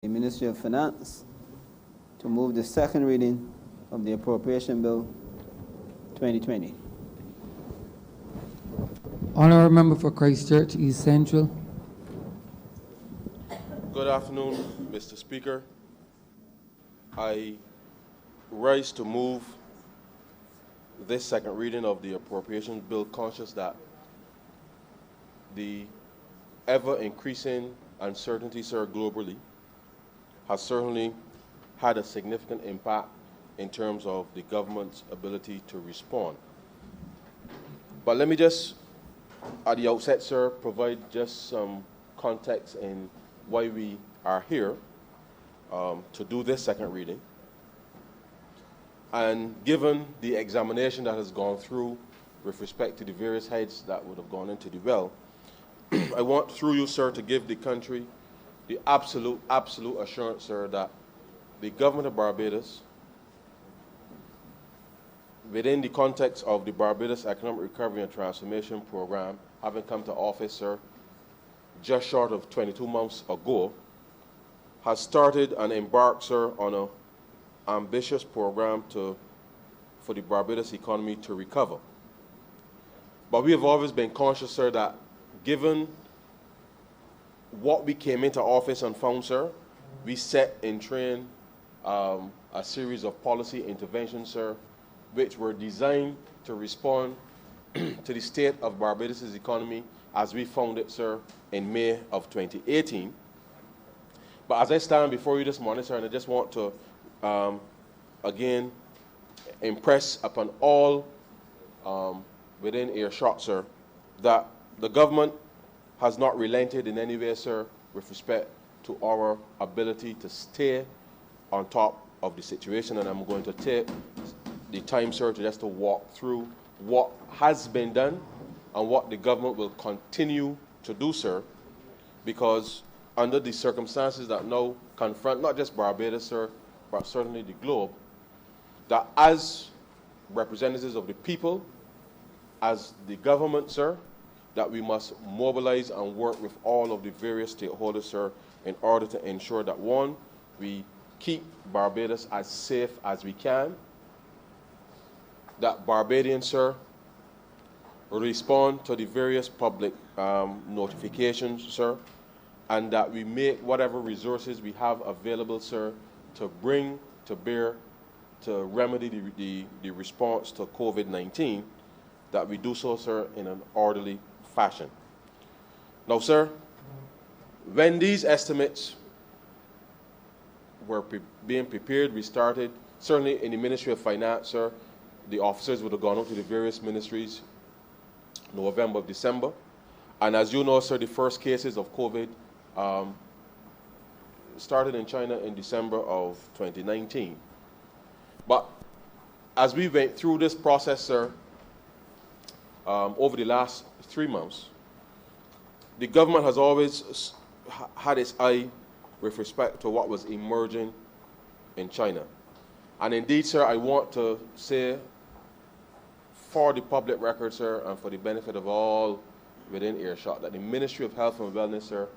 the Ministry of Finance to move the second reading of the Appropriation Bill 2020. Honourable Member for Christchurch East Central. Good afternoon, Mr. Speaker. I rise to move this second reading of the Appropriation Bill, conscious that the ever-increasing uncertainty, sir, globally has certainly had a significant impact in terms of the government's ability to respond. But let me just, at the outset, sir, provide just some context in why we are here to do this second reading. And given the examination that has gone through with respect to the various heads that would have gone into the well, I want, through you, sir, to give the country the absolute assurance, sir, that the government of Barbados, within the context of the Barbados Economic Recovery and Transformation Program, having come to office, sir, just short of 22 months ago, has started and embarked, sir, on an ambitious program for the Barbados economy to recover. But we have always been conscious, sir, that given what we came into office and found, sir, we set in train a series of policy interventions, sir, which were designed to respond to the state of Barbados' economy as we found it, sir, in May of 2018. But as I stand before you this morning, sir, and I just want to, again, impress upon all within earshot, sir, that the government has not relented in any way, sir, with respect to our ability to stay on top of the situation. And I'm going to take the time, sir, to walk through what has been done and what the government will continue to do, sir, because under the circumstances that now confront not just Barbados, sir, but certainly the globe, that as representatives of the people, as the government, sir, that we must mobilize and work with all of the various stakeholders, sir, in order to ensure that, one, we keep Barbados as safe as we can, that Barbadians, sir, respond to the various public notifications, sir, and that we make whatever resources we have available, sir, to bring to bear to remedy the response to COVID-19, that we do so, sir, in an orderly fashion. Now, sir, when these estimates were being prepared, we started, certainly in the Ministry of Finance, sir, the officers would have gone out to the various ministries November, December. And as you know, sir, the first cases of COVID started in China in December of 2019. But as we went through this process, sir, over the last 3 months, the government has always had its eye with respect to what was emerging in China. And indeed, sir, I want to say for the public record, sir, and for the benefit of all within earshot, that the Ministry of Health and Wellness, sir,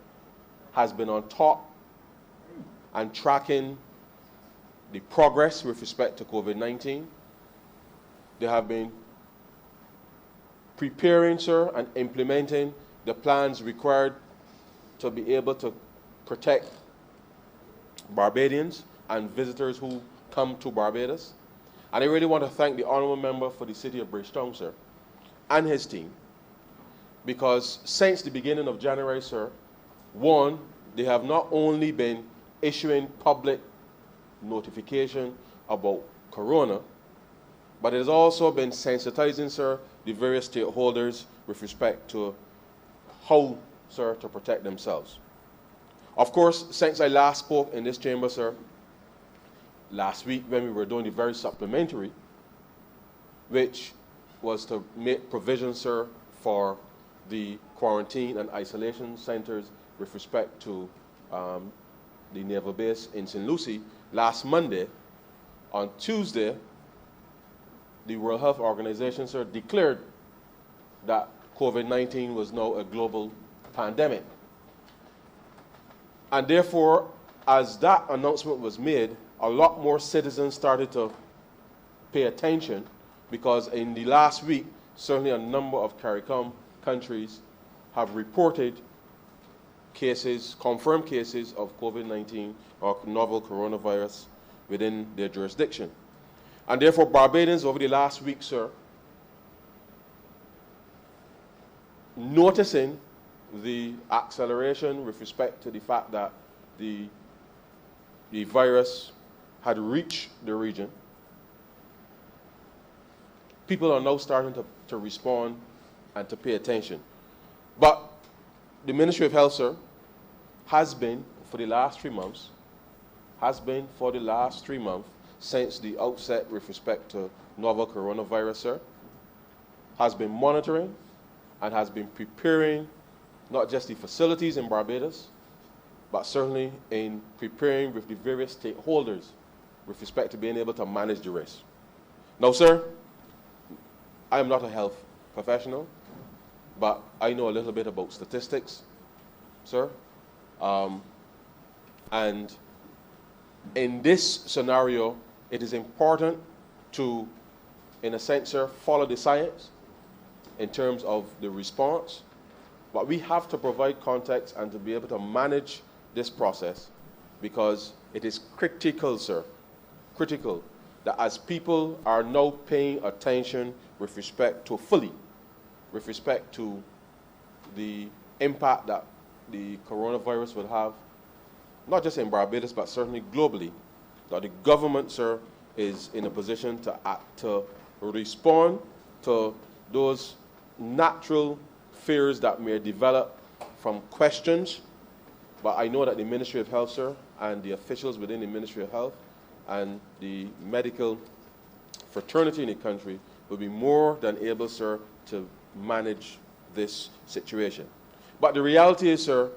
has been on top and tracking the progress with respect to COVID-19. They have been preparing, sir, and implementing the plans required to be able to protect Barbadians and visitors who come to Barbados. And I really want to thank the honourable member for the city of Bridgetown, sir, and his team, because since the beginning of January, sir, one, they have not only been issuing public notification about corona, but it has also been sensitizing, sir, the various stakeholders with respect to how, sir, to protect themselves. Of course, since I last spoke in this chamber, sir, last week when we were doing the very supplementary, which was to make provision, sir, for the quarantine and isolation centers with respect to the naval base in St. Lucie, last Monday, on Tuesday, the World Health Organization, sir, declared that COVID-19 was now a global pandemic. And therefore, as that announcement was made, a lot more citizens started to pay attention, because in the last week, certainly a number of CARICOM countries have reported cases, confirmed cases of COVID-19 or novel coronavirus within their jurisdiction. And therefore, Barbadians over the last week, sir, noticing the acceleration with respect to the fact that the virus had reached the region, people are now starting to respond and to pay attention. But the Ministry of Health, sir, has been for the last 3 months, since the outset with respect to novel coronavirus, sir, has been monitoring and has been preparing not just the facilities in Barbados, but certainly in preparing with the various stakeholders with respect to being able to manage the risk. Now, sir, I am not a health professional, but I know a little bit about statistics, sir. And in this scenario, it is important to, in a sense, sir, follow the science in terms of the response. But we have to provide context and to be able to manage this process, because it is critical, sir, critical that as people are now paying attention with respect to the impact that the coronavirus will have, not just in Barbados, but certainly globally, that the government, sir, is in a position to act, to respond to those natural fears that may develop from questions. But I know that the Ministry of Health, sir, and the officials within the Ministry of Health and the medical fraternity in the country will be more than able, sir, to manage this situation. But the reality is, sir,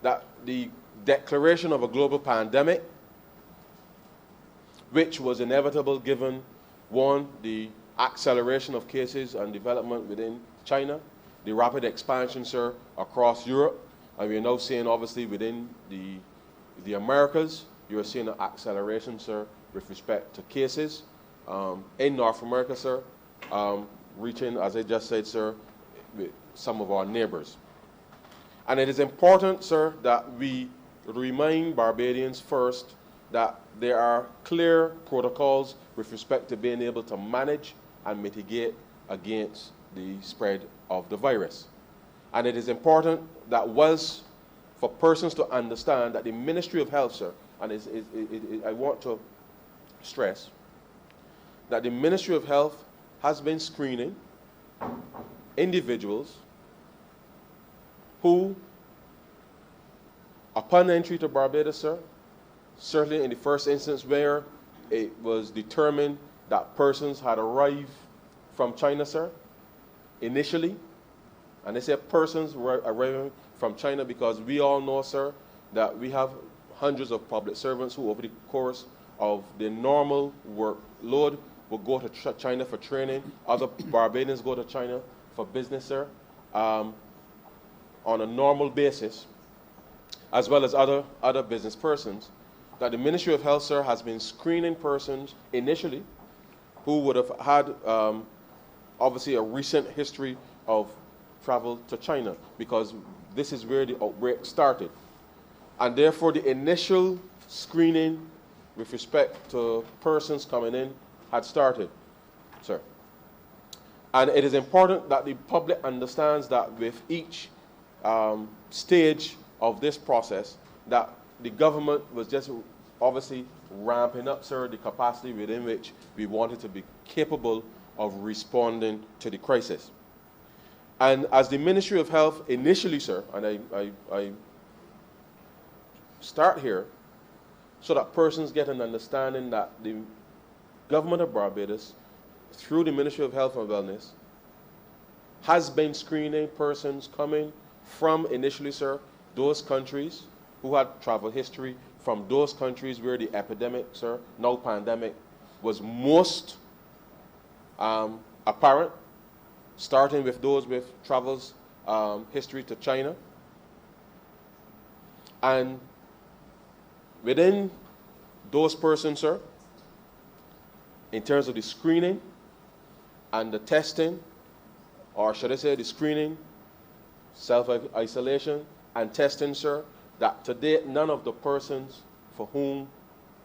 that the declaration of a global pandemic, which was inevitable given, one, the acceleration of cases and development within China, the rapid expansion, sir, across Europe, and we are now seeing, obviously, within the Americas, you are seeing an acceleration, sir, with respect to cases in North America, sir, reaching, as I just said, sir, with some of our neighbors. And it is important, sir, that we remind Barbadians first that there are clear protocols with respect to being able to manage and mitigate against the spread of the virus. And it is important that for persons to understand that the Ministry of Health, sir, and I want to stress that the Ministry of Health has been screening individuals who, upon entry to Barbados, sir, certainly in the first instance where it was determined that persons had arrived from China, sir, initially, and they say persons were arriving from China because we all know, sir, that we have hundreds of public servants who over the course of their normal workload will go to China for training. Other Barbadians go to China for business, sir, on a normal basis, as well as other business persons, that the Ministry of Health, sir, has been screening persons initially who would have had, obviously, a recent history of travel to China, because this is where the outbreak started. And therefore, the initial screening with respect to persons coming in had started, sir. And it is important that the public understands that with each stage of this process, that the government was just obviously ramping up, sir, the capacity within which we wanted to be capable of responding to the crisis. And as the Ministry of Health initially, sir, and I start here so that persons get an understanding that the government of Barbados, through the Ministry of Health and Wellness, has been screening persons coming from initially, sir, those countries who had travel history, from those countries where the epidemic, sir, now pandemic, was most apparent, starting with those with travels history to China. And Within those persons, sir, in terms of the screening and the testing, or should I say the screening, self-isolation, and testing, sir, that to date none of the persons for whom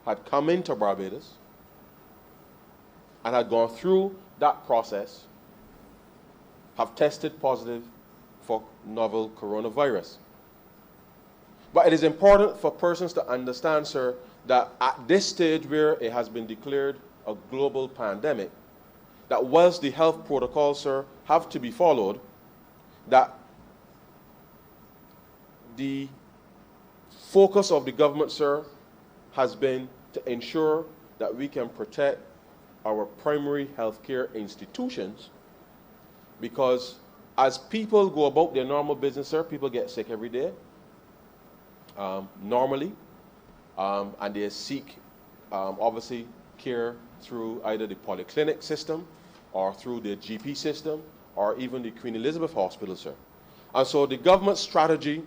had come into Barbados and had gone through that process have tested positive for novel coronavirus. But it is important for persons to understand, sir, that at this stage where it has been declared a global pandemic, that whilst the health protocols, sir, have to be followed, that the focus of the government, sir, has been to ensure that we can protect our primary healthcare institutions, because as people go about their normal business, sir, people get sick every day, normally, and they seek, obviously, care through either the polyclinic system or through the GP system or even the Queen Elizabeth Hospital, sir. And so the government strategy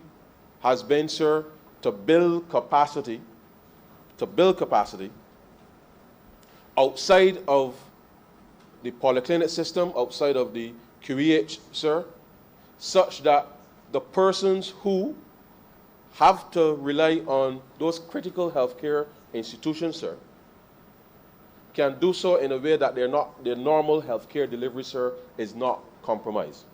has been, sir, to build capacity outside of the polyclinic system, outside of the QEH, sir, such that the persons who have to rely on those critical healthcare institutions, sir, can do so in a way that their normal healthcare delivery, sir, is not compromised.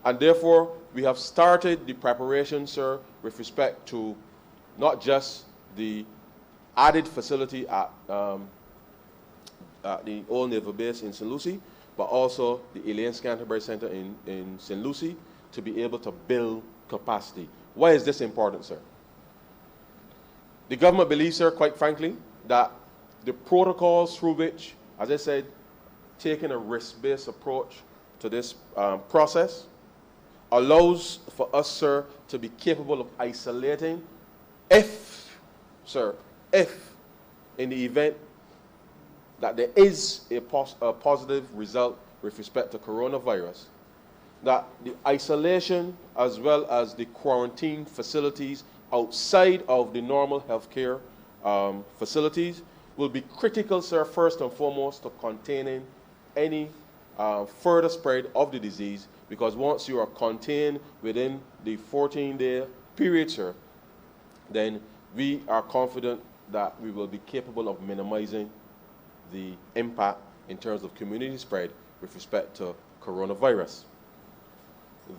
And therefore, we have started the preparation, sir, with respect to not just the added facility at the Old Naval Base in St. Lucie, but also the Elaine Scanterbury Center in St. Lucie, to be able to build capacity. Why is this important, sir? The government believes, sir, quite frankly, that the protocols through which, as I said, taking a risk-based approach to this process allows for us, sir, to be capable of isolating if in the event that there is a positive result with respect to coronavirus, that the isolation as well as the quarantine facilities outside of the normal healthcare facilities will be critical, sir, first and foremost, to containing any further spread of the disease, because once you are contained within the 14-day period, sir, then we are confident that we will be capable of minimizing the impact in terms of community spread with respect to coronavirus.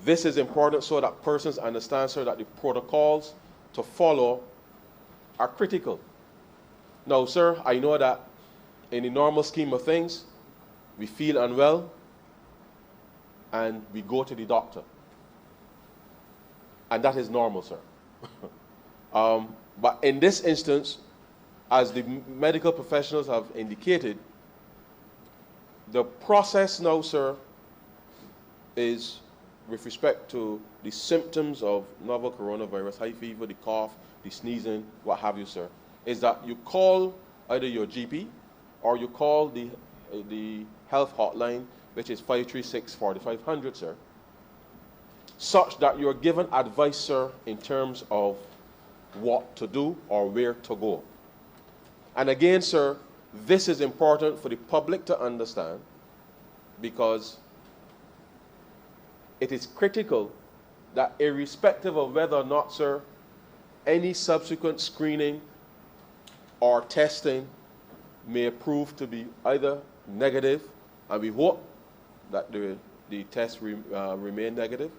This is important so that persons understand, sir, that the protocols to follow are critical. Now, sir, I know that in the normal scheme of things, we feel unwell and we go to the doctor. And that is normal, sir. But in this instance, as the medical professionals have indicated, the process now, sir, is with respect to the symptoms of novel coronavirus, high fever, the cough, the sneezing, what have you, sir, is that you call either your GP or you call the health hotline, which is 536-4500, sir, such that you're given advice, sir, in terms of what to do or where to go. And again, sir, this is important for the public to understand, because it is critical that irrespective of whether or not, sir, any subsequent screening or testing may prove to be either negative, and we hope that the test remain negative.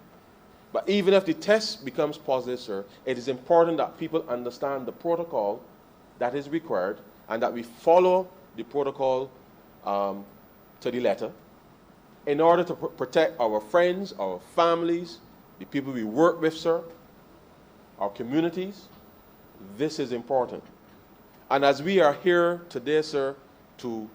But even if the test becomes positive, sir, it is important that people understand the protocol that is required and that we follow the protocol to the letter in order to protect our friends, our families, the people we work with, sir, our communities. This is important. And as we are here today, sir, to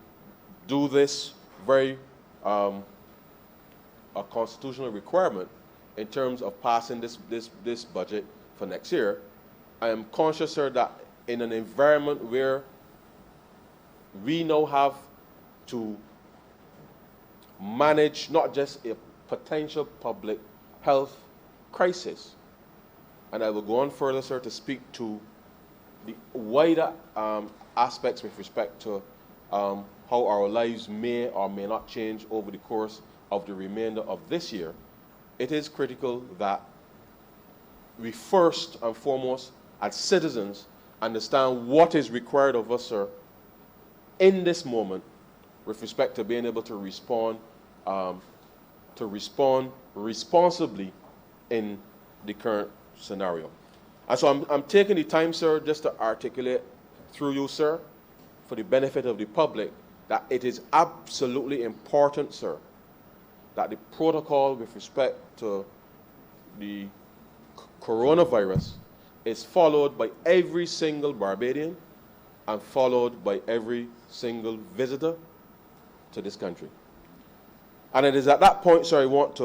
do this very a constitutional requirement in terms of passing this budget for next year, I am conscious, sir, that in an environment where we now have to manage not just a potential public health crisis, and I will go on further, sir, to speak to the wider aspects with respect to how our lives may or may not change over the course of the remainder of this year, it is critical that we first and foremost, as citizens, understand what is required of us, sir, in this moment with respect to being able to respond responsibly in the current scenario. And so I'm taking the time, sir, just to articulate through you, sir, for the benefit of the public, that it is absolutely important, sir, that the protocol with respect to the coronavirus is followed by every single Barbadian and followed by every single visitor to this country. And it is at that point, sir, I want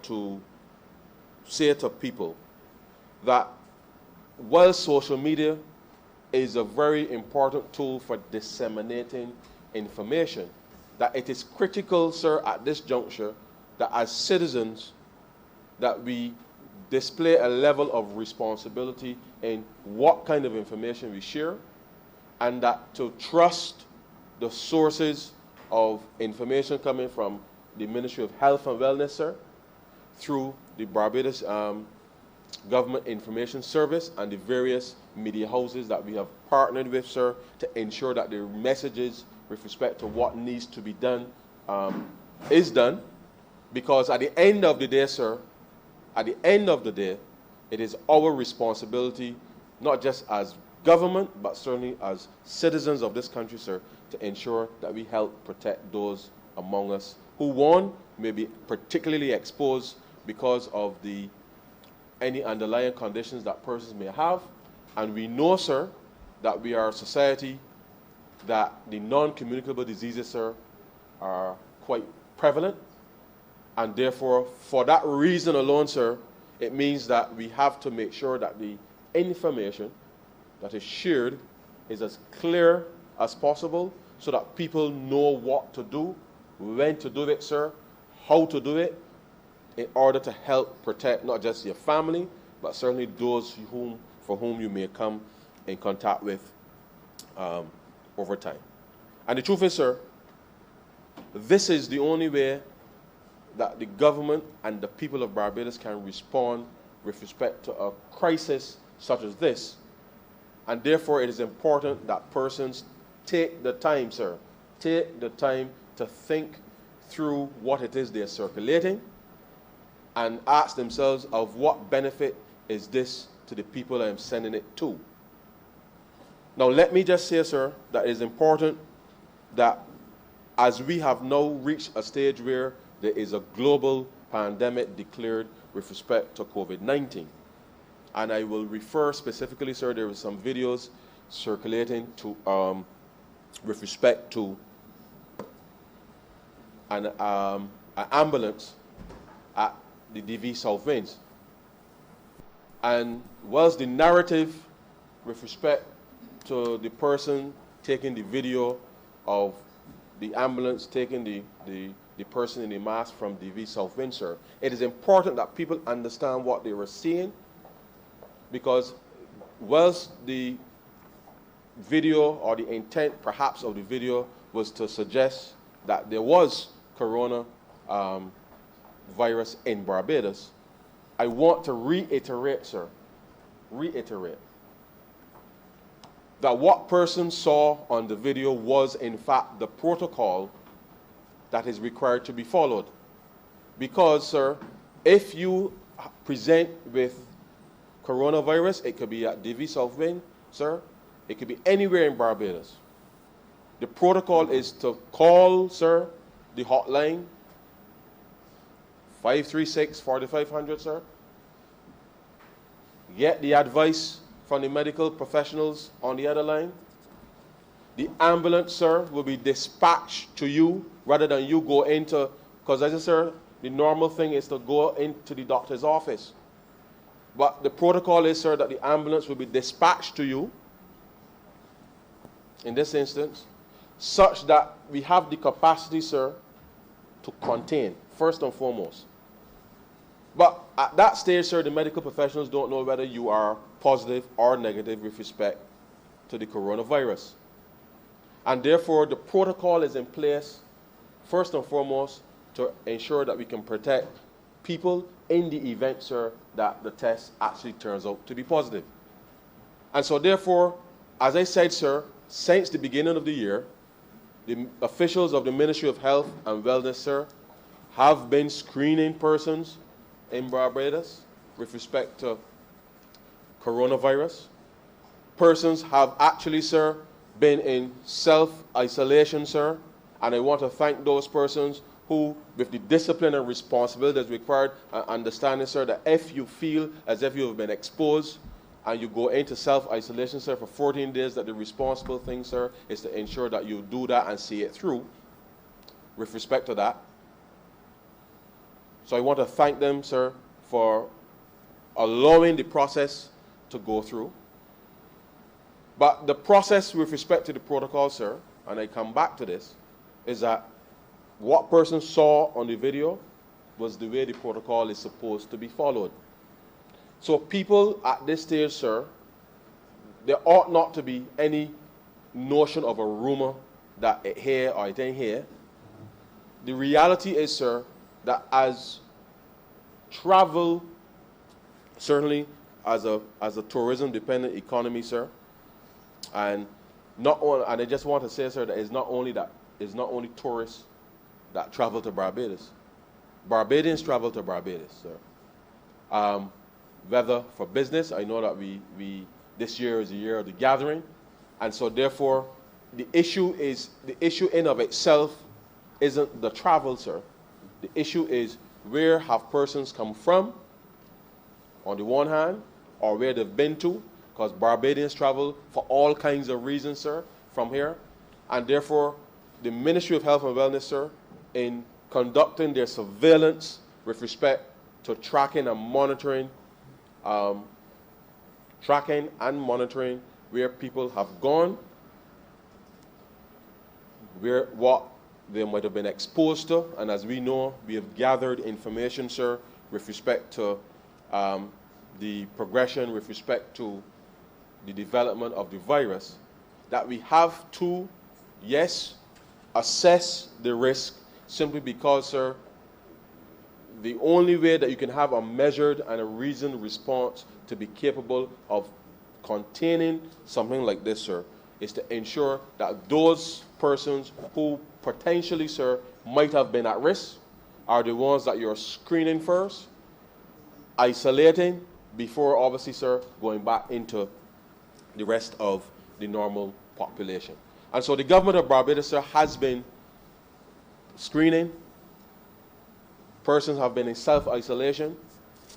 to say to people that while social media is a very important tool for disseminating information, that it is critical, sir, at this juncture, that as citizens, that we display a level of responsibility in what kind of information we share, and that to trust the sources of information coming from the Ministry of Health and Wellness, sir, through the Barbados Government Information Service and the various media houses that we have partnered with, sir, to ensure that the messages with respect to what needs to be done is done. Because at the end of the day, sir, at the end of the day, it is our responsibility, not just as government, but certainly as citizens of this country, sir, to ensure that we help protect those among us who, one, may be particularly exposed because of any underlying conditions that persons may have. And we know, sir, that we are a society that the non-communicable diseases, sir, are quite prevalent. And therefore, for that reason alone, sir, it means that we have to make sure that the information that is shared is as clear as possible so that people know what to do, when to do it, sir, how to do it, in order to help protect not just your family, but certainly those for whom you may come in contact with over time. And the truth is, sir, this is the only way that the government and the people of Barbados can respond with respect to a crisis such as this. And therefore, it is important that persons take the time, sir, take the time to think through what it is they're circulating and ask themselves of what benefit is this to the people I am sending it to. Now, let me just say, sir, that it is important that as we have now reached a stage where there is a global pandemic declared with respect to COVID-19, and I will refer specifically, sir, there were some videos circulating to with respect to an ambulance at the DV South Wings. And whilst the narrative with respect to the person taking the video of the ambulance taking the person in the mask from DV South Windsor, it is important that people understand what they were seeing, because whilst the video or the intent perhaps of the video was to suggest that there was corona virus in Barbados, I want to reiterate, sir, that what person saw on the video was in fact the protocol that is required to be followed. Because, sir, if you present with coronavirus, it could be at DV South Wing, sir, it could be anywhere in Barbados. The protocol is to call, sir, the hotline, 536-4500, sir. Get the advice from the medical professionals on the other line. The ambulance, sir, will be dispatched to you rather than you go into, because as I said, sir, the normal thing is to go into the doctor's office. But the protocol is, sir, that the ambulance will be dispatched to you, in this instance, such that we have the capacity, sir, to contain, first and foremost. But at that stage, sir, the medical professionals don't know whether you are positive or negative with respect to the coronavirus. And therefore, the protocol is in place, first and foremost, to ensure that we can protect people in the event, sir, that the test actually turns out to be positive. And so therefore, as I said, sir, since the beginning of the year, the officials of the Ministry of Health and Wellness, sir, have been screening persons in Barbados with respect to coronavirus. Persons have actually, sir, been in self-isolation, sir, and I want to thank those persons who, with the discipline and responsibility that's required, understanding, sir, that if you feel as if you have been exposed and you go into self-isolation, sir, for 14 days, that the responsible thing, sir, is to ensure that you do that and see it through with respect to that. So I want to thank them, sir, for allowing the process to go through. But the process with respect to the protocol, sir, and I come back to this, is that what person saw on the video was the way the protocol is supposed to be followed. So people at this stage, sir, there ought not to be any notion of a rumor that it here or it ain't here. The reality is, sir, that as travel, certainly as a tourism-dependent economy, sir, and I just want to say, sir, that it's not only tourists that travel to Barbados. Barbadians travel to Barbados, sir. Whether for business, I know that we this year is the year of the gathering, and so therefore the issue in of itself isn't the travel, sir. The issue is where have persons come from, on the one hand, or where they've been to, because Barbadians travel for all kinds of reasons, sir, from here, and therefore the Ministry of Health and Wellness, sir, in conducting their surveillance with respect to tracking and monitoring where people have gone, what they might have been exposed to, and as we know, we have gathered information, sir, with respect to the progression, with respect to the development of the virus, that we have to, yes, assess the risk, simply because, sir, the only way that you can have a measured and a reasoned response to be capable of containing something like this, sir, is to ensure that those persons who potentially, sir, might have been at risk are the ones that you're screening first, isolating, before, obviously, sir, going back into the rest of the normal population. And so the government of Barbados, sir, has been screening. Persons have been in self-isolation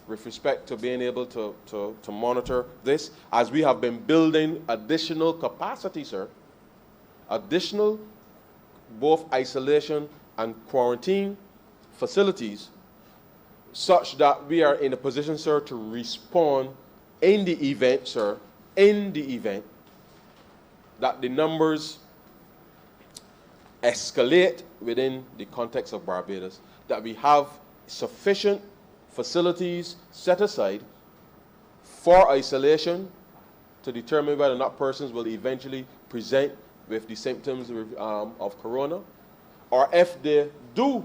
with respect to being able to monitor this, as we have been building additional capacity, sir, additional both isolation and quarantine facilities, such that we are in a position, sir, to respond in the event, sir, that the numbers escalate within the context of Barbados, that we have sufficient facilities set aside for isolation to determine whether or not persons will eventually present with the symptoms of corona, or if they do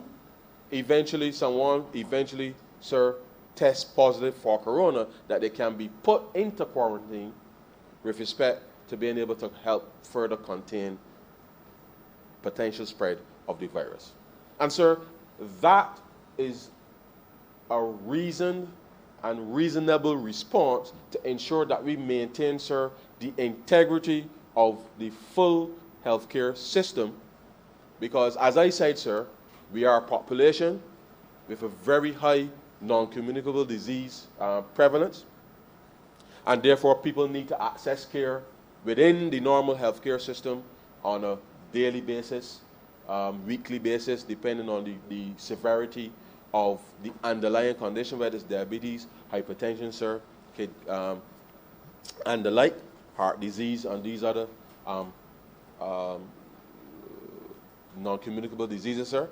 someone eventually, sir, test positive for corona, that they can be put into quarantine with respect to being able to help further contain potential spread of the virus. And sir, that is a reasoned and reasonable response to ensure that we maintain, sir, the integrity of the full healthcare system, because as I said, sir, we are a population with a very high non-communicable disease prevalence, and therefore people need to access care within the normal healthcare system on a daily basis, weekly basis, depending on the severity of the underlying condition, whether it's diabetes, hypertension, sir, and the like, heart disease, and these other non-communicable diseases, sir.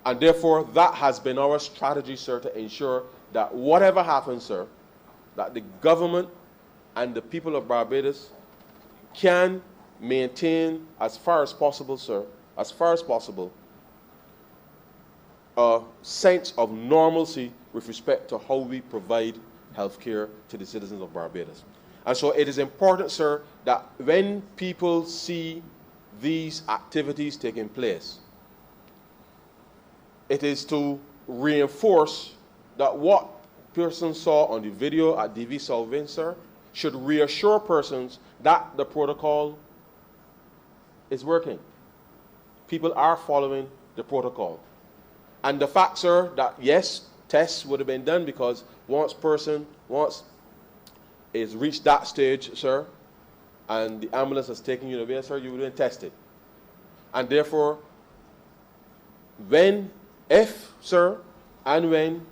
And therefore, that has been our strategy, sir, to ensure that whatever happens, sir, that the government and the people of Barbados can maintain, as far as possible, sir, as far as possible, a sense of normalcy with respect to how we provide health care to the citizens of Barbados. And so it is important, sir, that when people see these activities taking place, it is to reinforce that what persons saw on the video at DV Southwind, sir, should reassure persons that the protocol is working. People are following the protocol. And the fact, sir, that yes, tests would have been done, because once it's reached that stage, sir, and the ambulance has taken you away, sir, you would have been tested. And therefore, if, sir, and when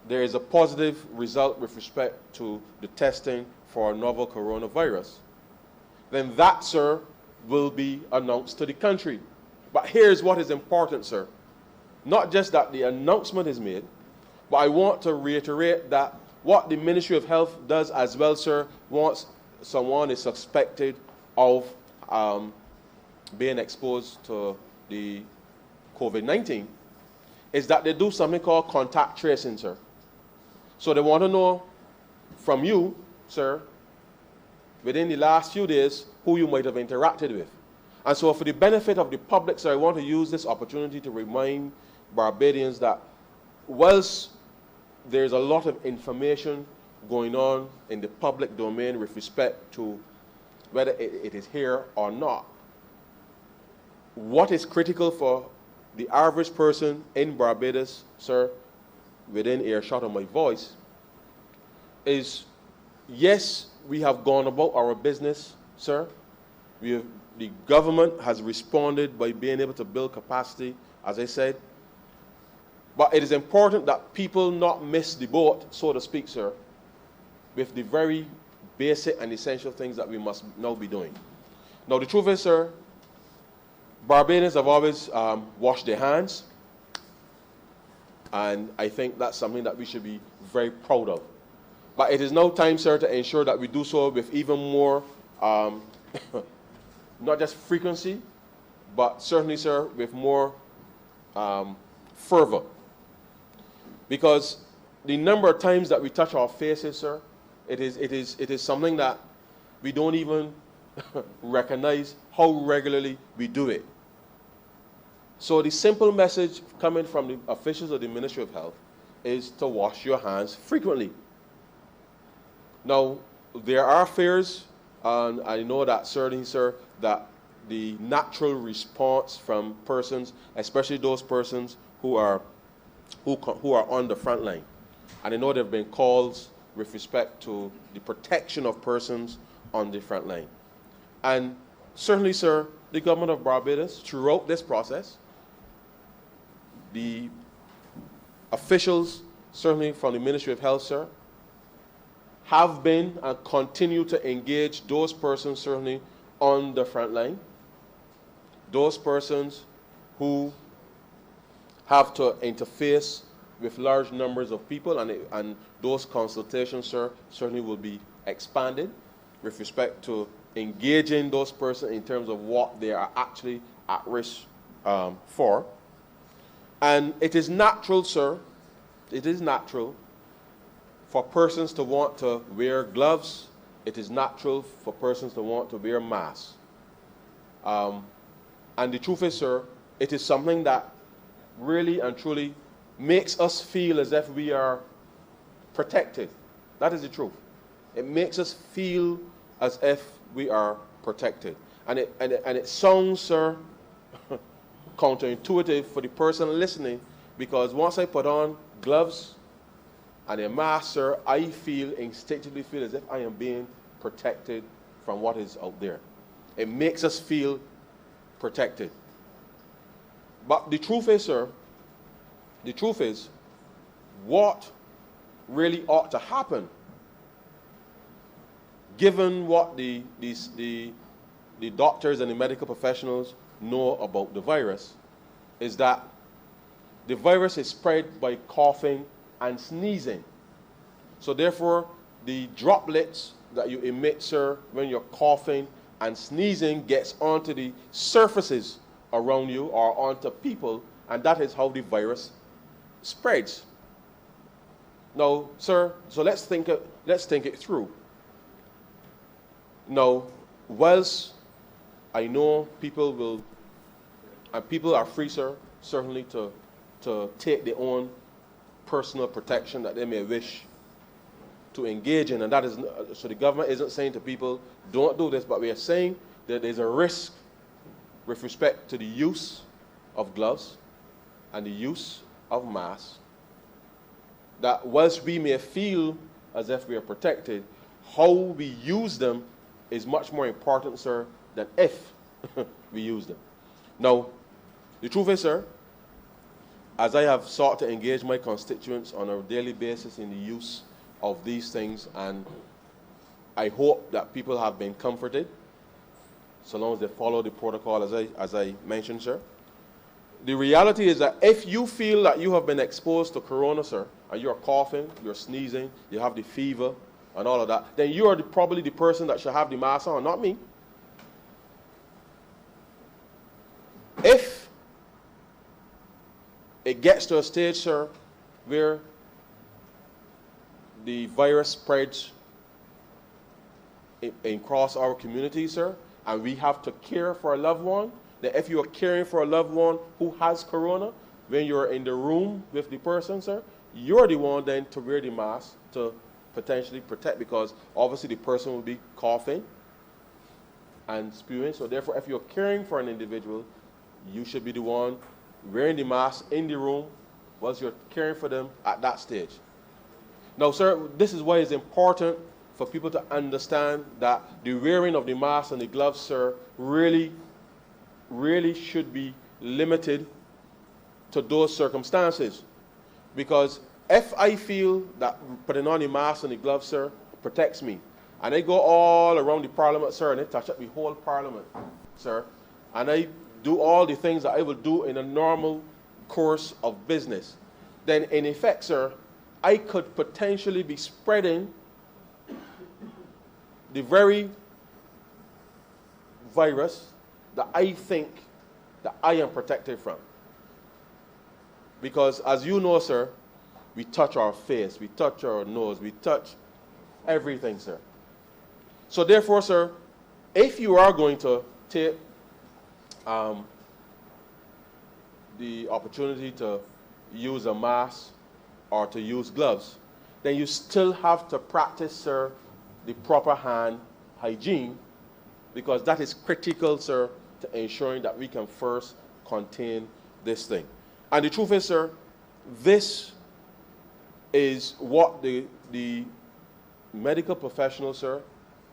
there is a positive result with respect to the testing for a novel coronavirus, then that, sir, will be announced to the country. But here's what is important, sir. Not just that the announcement is made, but I want to reiterate that what the Ministry of Health does as well, sir, once someone is suspected of being exposed to the COVID-19, is that they do something called contact tracing, sir. So they want to know from you, sir, within the last few days, who you might have interacted with. And so for the benefit of the public, sir, I want to use this opportunity to remind Barbadians that whilst there's a lot of information going on in the public domain with respect to whether it is here or not, what is critical for the average person in Barbados, sir, within earshot of my voice, is yes, we have gone about our business, sir. The government has responded by being able to build capacity, as I said. But it is important that people not miss the boat, so to speak, sir, with the very basic and essential things that we must now be doing. Now, the truth is, sir, Barbadians have always washed their hands, and I think that's something that we should be very proud of. But it is now time, sir, to ensure that we do so with even more, not just frequency, but certainly, sir, with more fervor. Because the number of times that we touch our faces, sir, it is something that we don't even recognize how regularly we do it. So the simple message coming from the officials of the Ministry of Health is to wash your hands frequently. Now, there are fears, and I know that certainly, sir, that the natural response from persons, especially those persons who are on the front line, and I know there have been calls with respect to the protection of persons on the front line. And certainly, sir, the government of Barbados, throughout this process, the officials, certainly from the Ministry of Health, sir, have been and continue to engage those persons, certainly, on the front line, those persons who have to interface with large numbers of people, and those consultations, sir, certainly will be expanded with respect to engaging those persons in terms of what they are actually at risk for. And it is natural, sir, it is natural for persons to want to wear gloves. It is natural for persons to want to wear masks. And the truth is, sir, it is something that really and truly makes us feel as if we are protected. That is the truth. It makes us feel as if we are protected. And it sounds, sir, counterintuitive for the person listening, because once I put on gloves and a mask, sir, I instinctively feel as if I am being protected from what is out there. It makes us feel protected. But the truth is, sir, the truth is, what really ought to happen, given what the doctors and the medical professionals know about the virus, is that the virus is spread by coughing and sneezing. So therefore, the droplets that you emit, sir, when you're coughing and sneezing gets onto the surfaces around you or onto people, and that is how the virus spreads. Now, sir, so let's think it through. Now, whilst I know people are free, sir, certainly to take their own personal protection that they may wish to engage in, and that is, so the government isn't saying to people, don't do this, but we are saying that there's a risk with respect to the use of gloves and the use of masks, that whilst we may feel as if we are protected, how we use them is much more important, sir, than if we use them. Now, the truth is, sir, as I have sought to engage my constituents on a daily basis in the use of these things, and I hope that people have been comforted so long as they follow the protocol as I mentioned, sir. The reality is that if you feel that you have been exposed to corona, sir, and you're coughing, you're sneezing, you have the fever and all of that, then you are probably the person that should have the mask on, not me. If it gets to a stage, sir, where the virus spreads across our community, sir, and we have to care for a loved one, then if you are caring for a loved one who has corona, when you're in the room with the person, sir, you're the one then to wear the mask to potentially protect, because obviously the person will be coughing and spewing. So therefore, if you're caring for an individual, you should be the one wearing the mask in the room whilst you're caring for them at that stage. Now, sir, this is why it's important for people to understand that the wearing of the mask and the gloves, sir, really should be limited to those circumstances. Because if I feel that putting on the mask and the gloves, sir, protects me, and I go all around the parliament, sir, and I touch up the whole parliament, sir, and I do all the things that I would do in a normal course of business, then in effect, sir, I could potentially be spreading the very virus that I think that I am protected from. Because as you know, sir, we touch our face, we touch our nose, we touch everything, sir. So therefore, sir, if you are going to take the opportunity to use a mask or to use gloves, then you still have to practice, sir, the proper hand hygiene, because that is critical, sir, to ensuring that we can first contain this thing. And the truth is, sir, this is what the medical professionals, sir,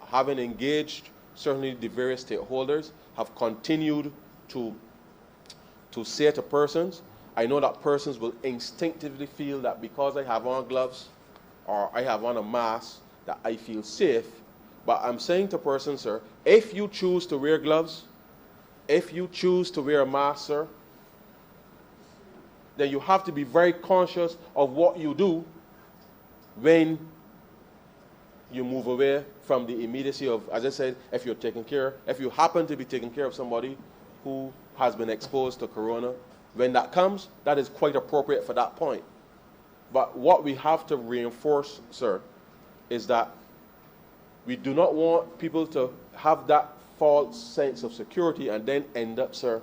having engaged certainly the various stakeholders, have continued to say to persons. I know that persons will instinctively feel that because I have on gloves or I have on a mask that I feel safe. But I'm saying to persons, sir, if you choose to wear gloves, if you choose to wear a mask, sir, then you have to be very conscious of what you do when you move away from the immediacy of, as I said, if you happen to be taking care of somebody who has been exposed to corona, when that comes, that is quite appropriate for that point. But what we have to reinforce, sir, is that we do not want people to have that false sense of security and then end up, sir,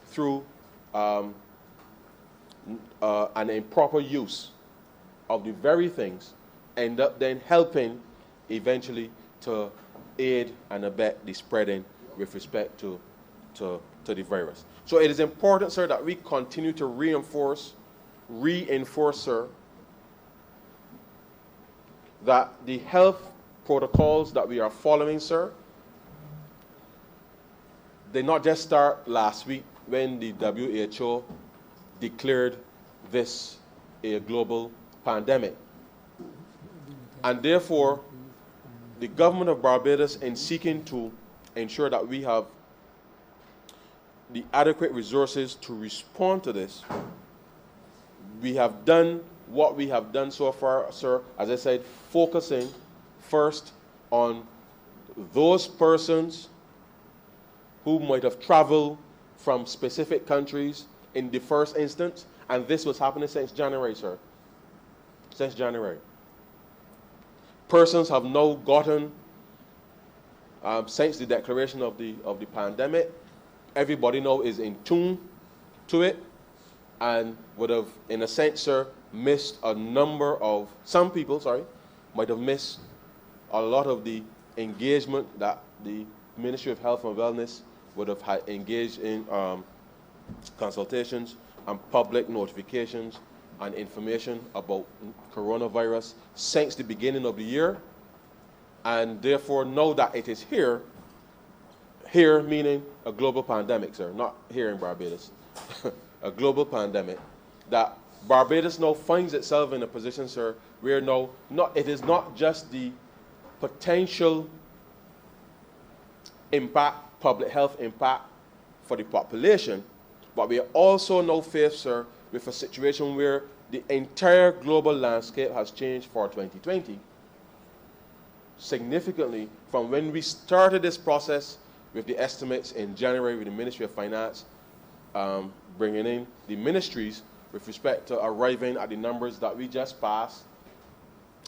through an improper use of the very things, end up then helping eventually to aid and abet the spreading with respect to the virus. So it is important, sir, that we continue to reinforce, sir, that the health protocols that we are following, sir, they not just start last week when the WHO declared this a global pandemic. And therefore, the government of Barbados, in seeking to ensure that we have the adequate resources to respond to this, we have done what we have done so far, sir, as I said, focusing first on those persons who might have traveled from specific countries in the first instance, and this was happening since January, sir. Since January. Persons have now gotten, since the declaration of the pandemic, everybody now is in tune to it, and would have, in a sense, sir, missed a number of, some people, might have missed a lot of the engagement that the Ministry of Health and Wellness would have had engaged in consultations and public notifications and information about coronavirus since the beginning of the year. And therefore, know that it is here meaning a global pandemic, sir, not here in Barbados, a global pandemic, that Barbados now finds itself in a position, sir, where now it is not just the potential impact, public health impact for the population, but we are also now faced, sir, with a situation where the entire global landscape has changed for 2020 significantly from when we started this process with the estimates in January with the Ministry of Finance, bringing in the ministries with respect to arriving at the numbers that we just passed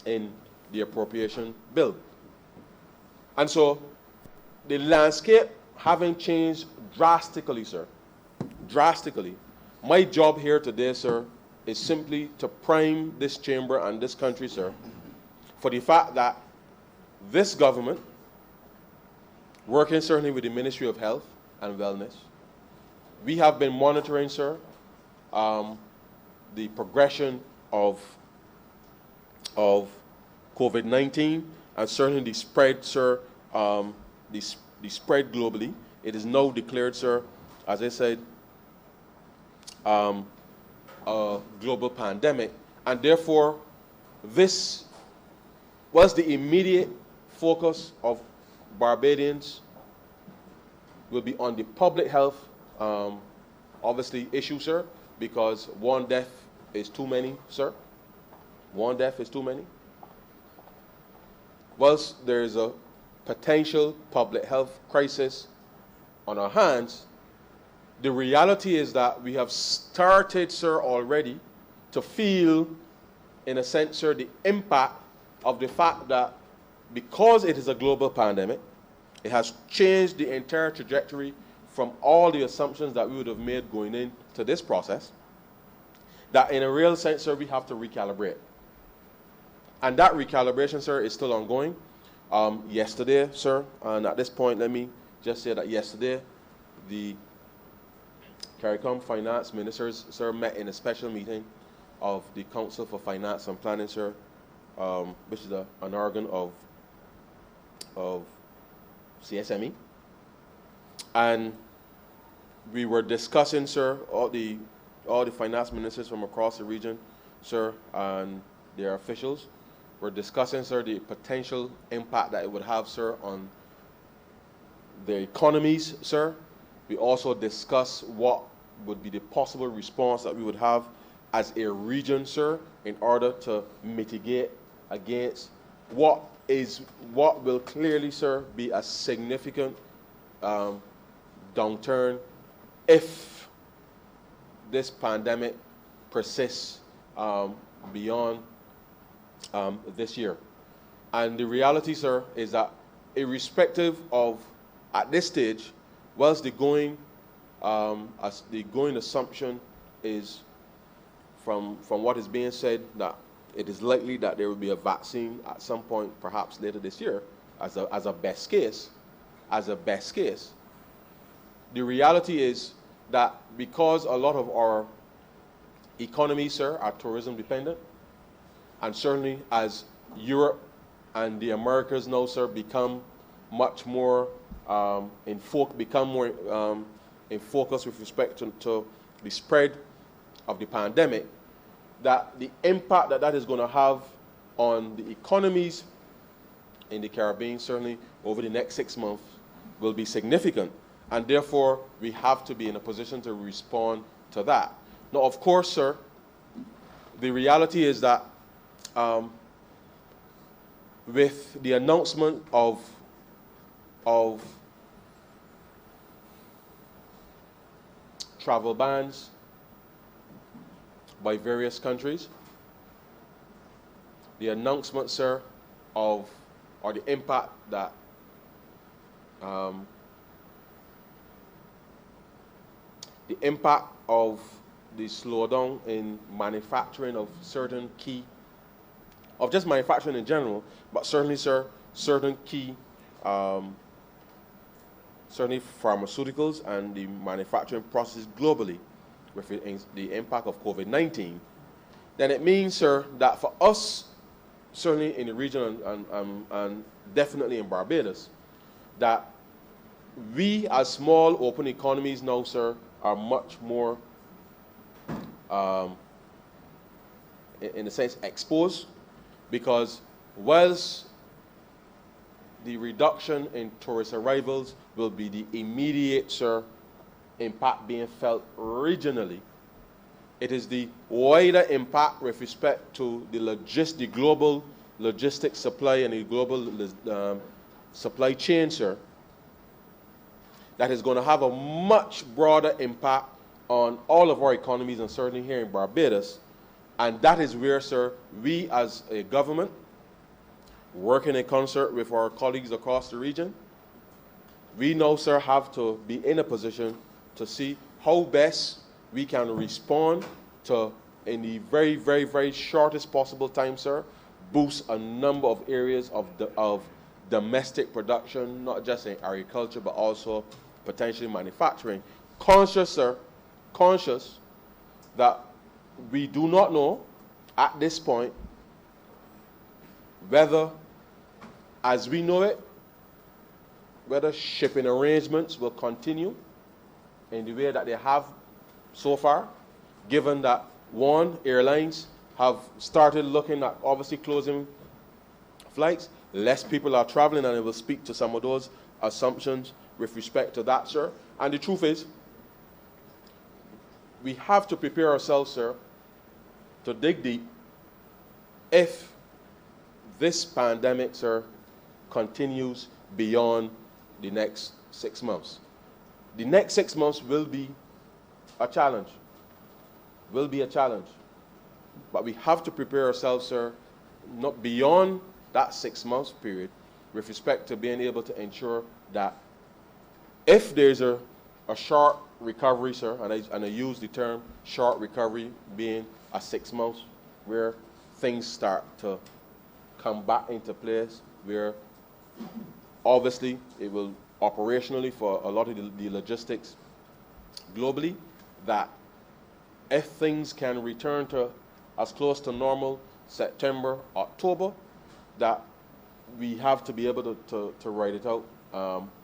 in the appropriation bill. And so the landscape having changed drastically, sir, drastically, my job here today, sir, is simply to prime this chamber and this country, sir, for the fact that this government, working certainly with the Ministry of Health and Wellness, we have been monitoring, sir, the progression of COVID-19 and certainly the spread, sir, the spread globally. It is now declared, sir, as I said, a global pandemic, and therefore this was the immediate focus of Barbadians will be on the public health, obviously, issue, sir, because one death is too many, sir. One death is too many. Whilst there is a potential public health crisis on our hands, the reality is that we have started, sir, already to feel, in a sense, sir, the impact of the fact that because it is a global pandemic, it has changed the entire trajectory from all the assumptions that we would have made going into this process, that in a real sense, sir, we have to recalibrate. And that recalibration, sir, is still ongoing. Yesterday, sir, and at this point, let me just say that yesterday, the CARICOM finance ministers, sir, met in a special meeting of the Council for Finance and Planning, sir, which is an organ of CSME. And we were discussing, sir, all the finance ministers from across the region, sir, and their officials were discussing, sir, the potential impact that it would have, sir, on their economies, sir. We also discussed what would be the possible response that we would have as a region, sir, in order to mitigate against what will clearly, sir, be a significant downturn if this pandemic persists beyond this year. And the reality, sir, is that irrespective of, at this stage, whilst the going assumption is from what is being said that it is likely that there will be a vaccine at some point, perhaps later this year, as a best case. The reality is that because a lot of our economies, sir, are tourism dependent, and certainly as Europe and the Americas now, sir, become much more in focus with respect to the spread of the pandemic, that the impact that is going to have on the economies in the Caribbean, certainly over the next 6 months, will be significant. And therefore, we have to be in a position to respond to that. Now, of course, sir, the reality is that with the announcement of travel bans by various countries, the announcement, sir, or the impact that the impact of the slowdown in manufacturing of certain key, of just manufacturing in general, but certainly, sir, certain key, certainly pharmaceuticals and the manufacturing process globally with the impact of COVID-19, then it means, sir, that for us, certainly in the region and definitely in Barbados, that we as small open economies now, sir, are much more, in a sense, exposed, because whilst the reduction in tourist arrivals will be the immediate, sir, impact being felt regionally, it is the wider impact with respect to the global logistics supply and the global supply chain, sir, that is going to have a much broader impact on all of our economies, and certainly here in Barbados. And that is where, sir, we as a government, working in concert with our colleagues across the region, we now, sir, have to be in a position to see how best we can respond to, in the very, very, very shortest possible time, sir, boost a number of areas of domestic production, not just in agriculture, but also potentially manufacturing. Conscious, sir, conscious that we do not know at this point whether, as we know it, whether shipping arrangements will continue in the way that they have so far, given that, one, airlines have started looking at obviously closing flights, less people are traveling, and it will speak to some of those assumptions with respect to that, sir. And the truth is, we have to prepare ourselves, sir, to dig deep if this pandemic, sir, continues beyond the next 6 months. The next 6 months will be a challenge, But we have to prepare ourselves, sir, not beyond that 6 months period, with respect to being able to ensure that if there's a short recovery, sir, and I use the term short recovery being a 6 months, where things start to come back into place, where obviously it will operationally for a lot of the logistics globally, that if things can return to as close to normal September, October, that we have to be able to ride it out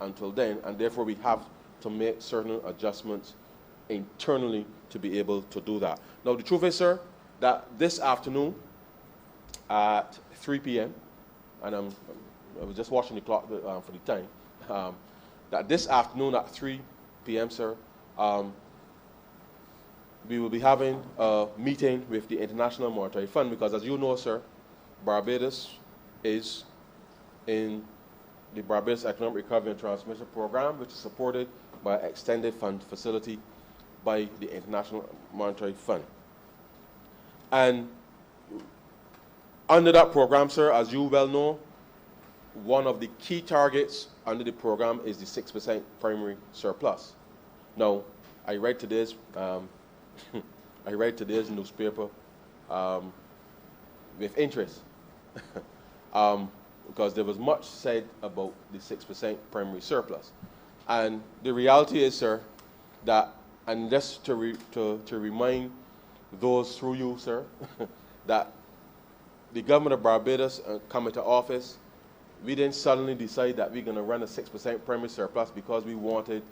until then, and therefore we have to make certain adjustments internally to be able to do that. Now, the truth is, sir, that this afternoon at 3 p.m., and I was just watching the clock for the time, that this afternoon at 3 p.m., sir, we will be having a meeting with the International Monetary Fund, because as you know, sir, Barbados is in the Barbados Economic Recovery and Transformation Program, which is supported by an extended fund facility by the International Monetary Fund. And under that program, sir, as you well know, one of the key targets under the program is the 6% primary surplus. Now, I read today's newspaper with interest because there was much said about the 6% primary surplus. And the reality is, sir, that, and just to remind those through you, sir, that the government of Barbados coming to office, we didn't suddenly decide that we're going to run a 6% primary surplus because we wanted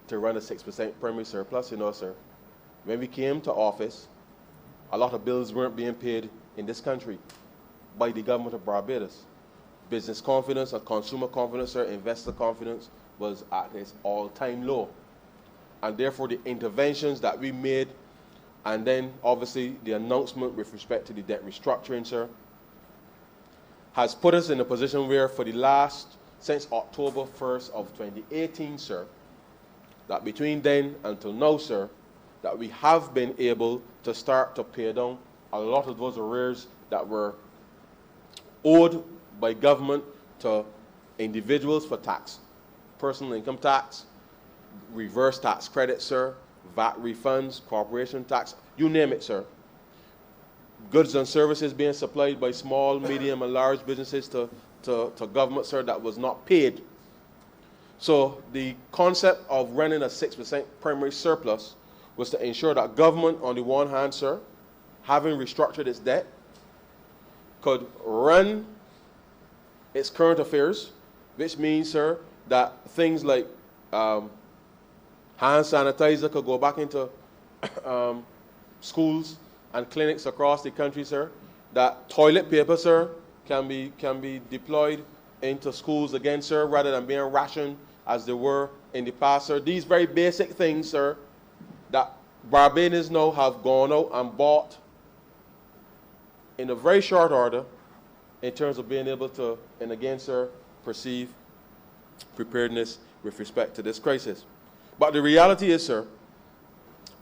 to run a 6% primary surplus, you know, sir. When we came to office, a lot of bills weren't being paid in this country by the government of Barbados. Business confidence and consumer confidence, sir, investor confidence was at its all-time low. And therefore, the interventions that we made and then obviously the announcement with respect to the debt restructuring, sir, has put us in a position where for the last, since October 1st of 2018, sir, that between then until now, sir, that we have been able to start to pay down a lot of those arrears that were owed by government to individuals for tax, personal income tax, reverse tax credit, sir, VAT refunds, corporation tax, you name it, sir. Goods and services being supplied by small, medium, and large businesses to government, sir, that was not paid. So the concept of running a 6% primary surplus was to ensure that government, on the one hand, sir, having restructured its debt, could run its current affairs, which means, sir, that things like hand sanitizer could go back into schools and clinics across the country, sir. That toilet paper, sir, can be deployed into schools again, sir, rather than being rationed as they were in the past, sir. These very basic things, sir, that Barbadians now have gone out and bought in a very short order in terms of being able to, and again, sir, perceive preparedness with respect to this crisis. But the reality is, sir,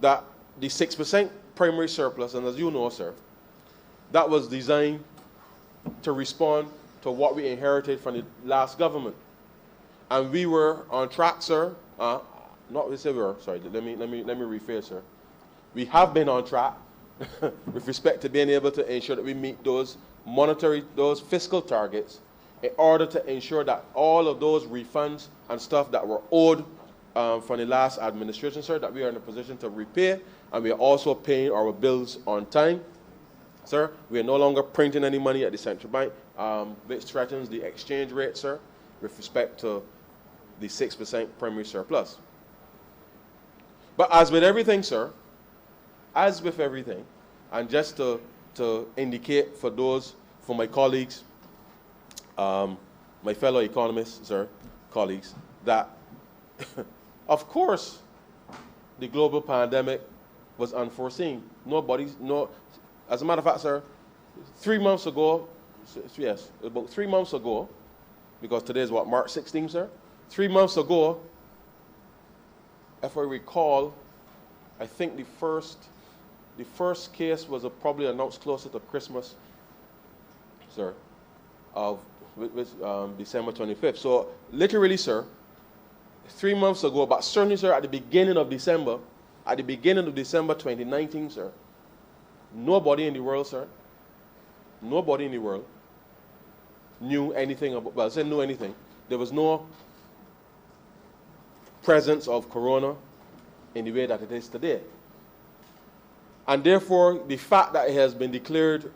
that the 6% primary surplus, and as you know, sir, that was designed to respond to what we inherited from the last government. And we were on track, sir. Not we say we were, sorry, let me rephrase, sir. We have been on track with respect to being able to ensure that we meet those those fiscal targets in order to ensure that all of those refunds and stuff that were owed from the last administration, sir, that we are in a position to repay, and we are also paying our bills on time. Sir, we are no longer printing any money at the central bank, which threatens the exchange rate, sir, with respect to the 6% primary surplus. But as with everything, sir, as with everything, and just to indicate for my colleagues, my fellow economists, sir, colleagues, that of course the global pandemic was unforeseen. As a matter of fact, sir, 3 months ago, yes, about 3 months ago, because today is what, March 16th, sir? 3 months ago, if I recall, I think the first case was probably announced closer to Christmas, sir, of December 25th. So literally, sir, 3 months ago, but certainly, sir, at the beginning of December 2019, sir, nobody in the world, sir, nobody in the world knew anything about, well, I said knew anything. There was no presence of corona in the way that it is today. And therefore, the fact that it has been declared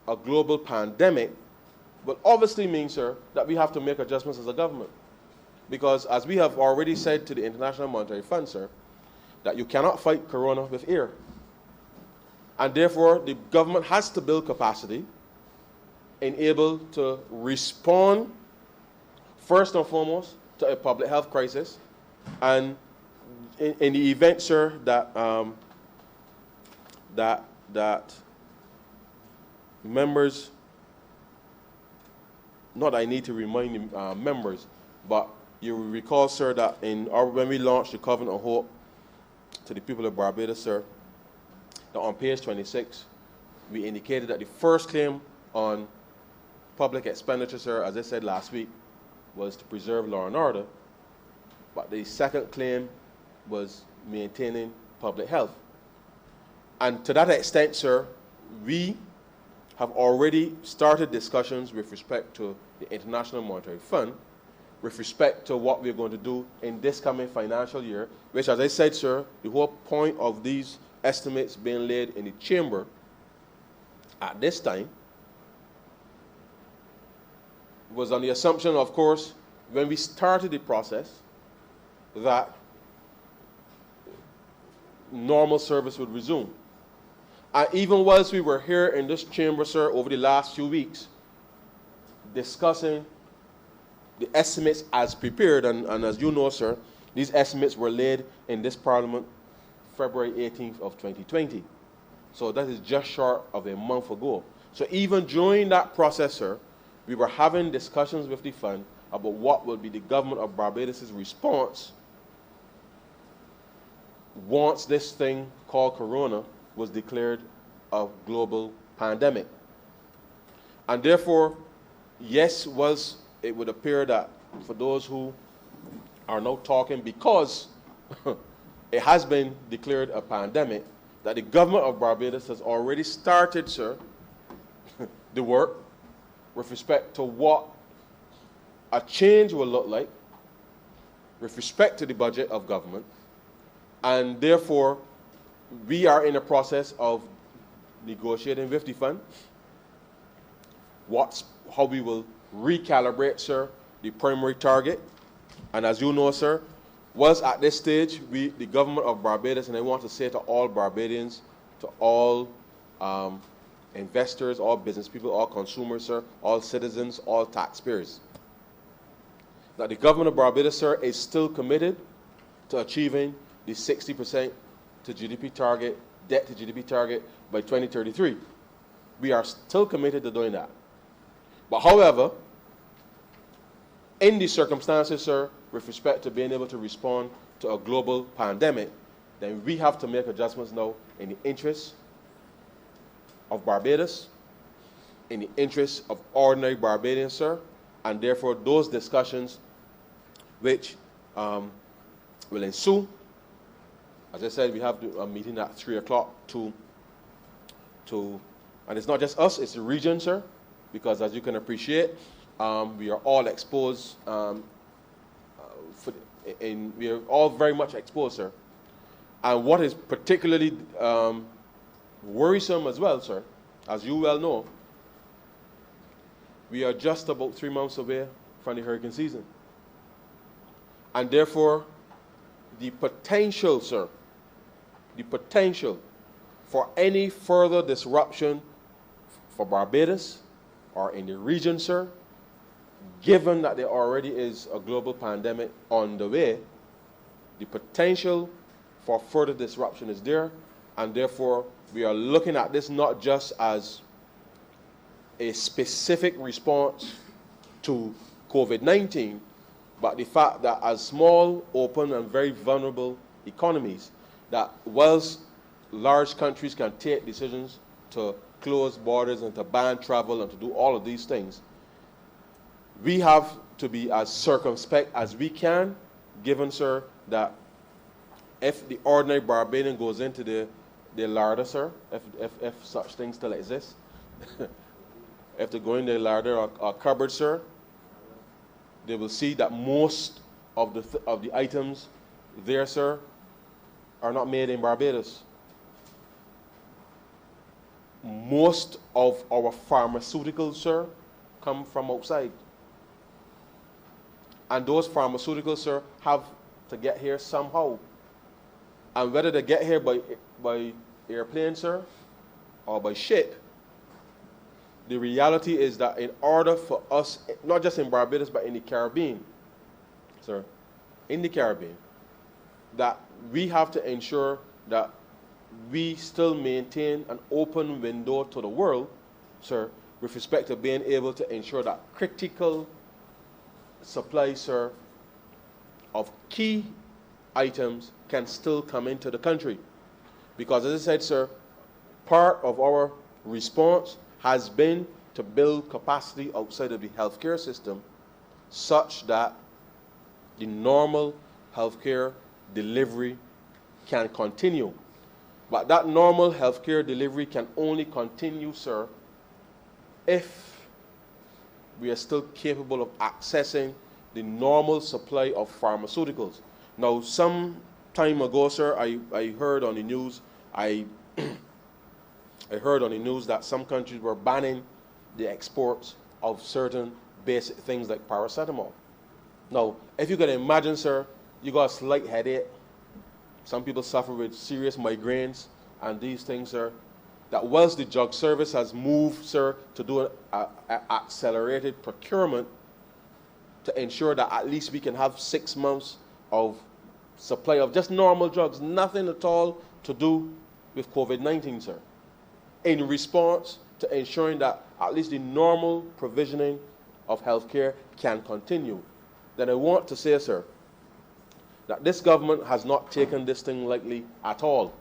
a global pandemic will obviously mean, sir, that we have to make adjustments as a government. Because as we have already said to the International Monetary Fund, sir, that you cannot fight corona with air. And therefore, the government has to build capacity and able to respond, first and foremost, to a public health crisis. And in the event, sir, that members, not I need to remind members, but you will recall, sir, that when we launched the Covenant of Hope to the people of Barbados, sir, that on page 26, we indicated that the first claim on public expenditure, sir, as I said last week, was to preserve law and order, but the second claim was maintaining public health. And to that extent, sir, we have already started discussions with respect to the International Monetary Fund, with respect to what we're going to do in this coming financial year, which, as I said, sir, the whole point of these estimates being laid in the chamber at this time was on the assumption, of course, when we started the process, that normal service would resume. And even whilst we were here in this chamber, sir, over the last few weeks, discussing the estimates as prepared, and as you know, sir, these estimates were laid in this Parliament February 18th of 2020. So that is just short of a month ago. So even during that process, sir, we were having discussions with the fund about what will be the government of Barbados' response once this thing called Corona was declared a global pandemic. And therefore, yes, it would appear that for those who are now talking because it has been declared a pandemic, that the government of Barbados has already started, sir, the work with respect to what a change will look like with respect to the budget of government. And therefore, we are in the process of negotiating with the fund how we will recalibrate, sir, the primary target. And as you know, sir, was at this stage, the government of Barbados, and I want to say to all Barbadians, to all investors, all business people, all consumers, sir, all citizens, all taxpayers, that the government of Barbados, sir, is still committed to achieving the 60% to GDP target, debt to GDP target by 2033. We are still committed to doing that. But however, in these circumstances, sir, with respect to being able to respond to a global pandemic, then we have to make adjustments now in the interests of Barbados, in the interests of ordinary Barbadians, sir, and therefore those discussions which will ensue. As I said, we have a meeting at 3 o'clock to, and it's not just us, it's the region, sir, because as you can appreciate, we are all exposed, we are all very much exposed, sir. And what is particularly worrisome as well, sir, as you well know, we are just about 3 months away from the hurricane season. And therefore, the potential, sir, the potential for any further disruption for Barbados or in the region, sir, given that there already is a global pandemic on the way, the potential for further disruption is there, and therefore we are looking at this not just as a specific response to COVID-19, but the fact that as small, open, and very vulnerable economies, that whilst large countries can take decisions to close borders and to ban travel and to do all of these things, we have to be as circumspect as we can, given, sir, that if the ordinary Barbadian goes into the larder, sir, if such things still exist, if they go in the larder or cupboard, sir, they will see that most of the items there, sir, are not made in Barbados. Most of our pharmaceuticals, sir, come from outside. And those pharmaceuticals, sir, have to get here somehow. And whether they get here by airplane, sir, or by ship, the reality is that in order for us, not just in Barbados, but in the Caribbean, sir, in the Caribbean, that we have to ensure that we still maintain an open window to the world, sir, with respect to being able to ensure that critical supply, sir, of key items can still come into the country. Because as I said, sir, part of our response has been to build capacity outside of the healthcare system such that the normal healthcare delivery can continue. But that normal healthcare delivery can only continue, sir, if we are still capable of accessing the normal supply of pharmaceuticals. Now, some time ago, sir, I heard on the news, I heard on the news that some countries were banning the exports of certain basic things like paracetamol. Now, if you can imagine, sir, you got a slight headache. Some people suffer with serious migraines and these things, sir, that whilst the drug service has moved, sir, to do an accelerated procurement to ensure that at least we can have 6 months of supply of just normal drugs, nothing at all to do with COVID-19, sir, in response to ensuring that at least the normal provisioning of healthcare can continue. Then I want to say, sir, that this government has not taken this thing lightly at all.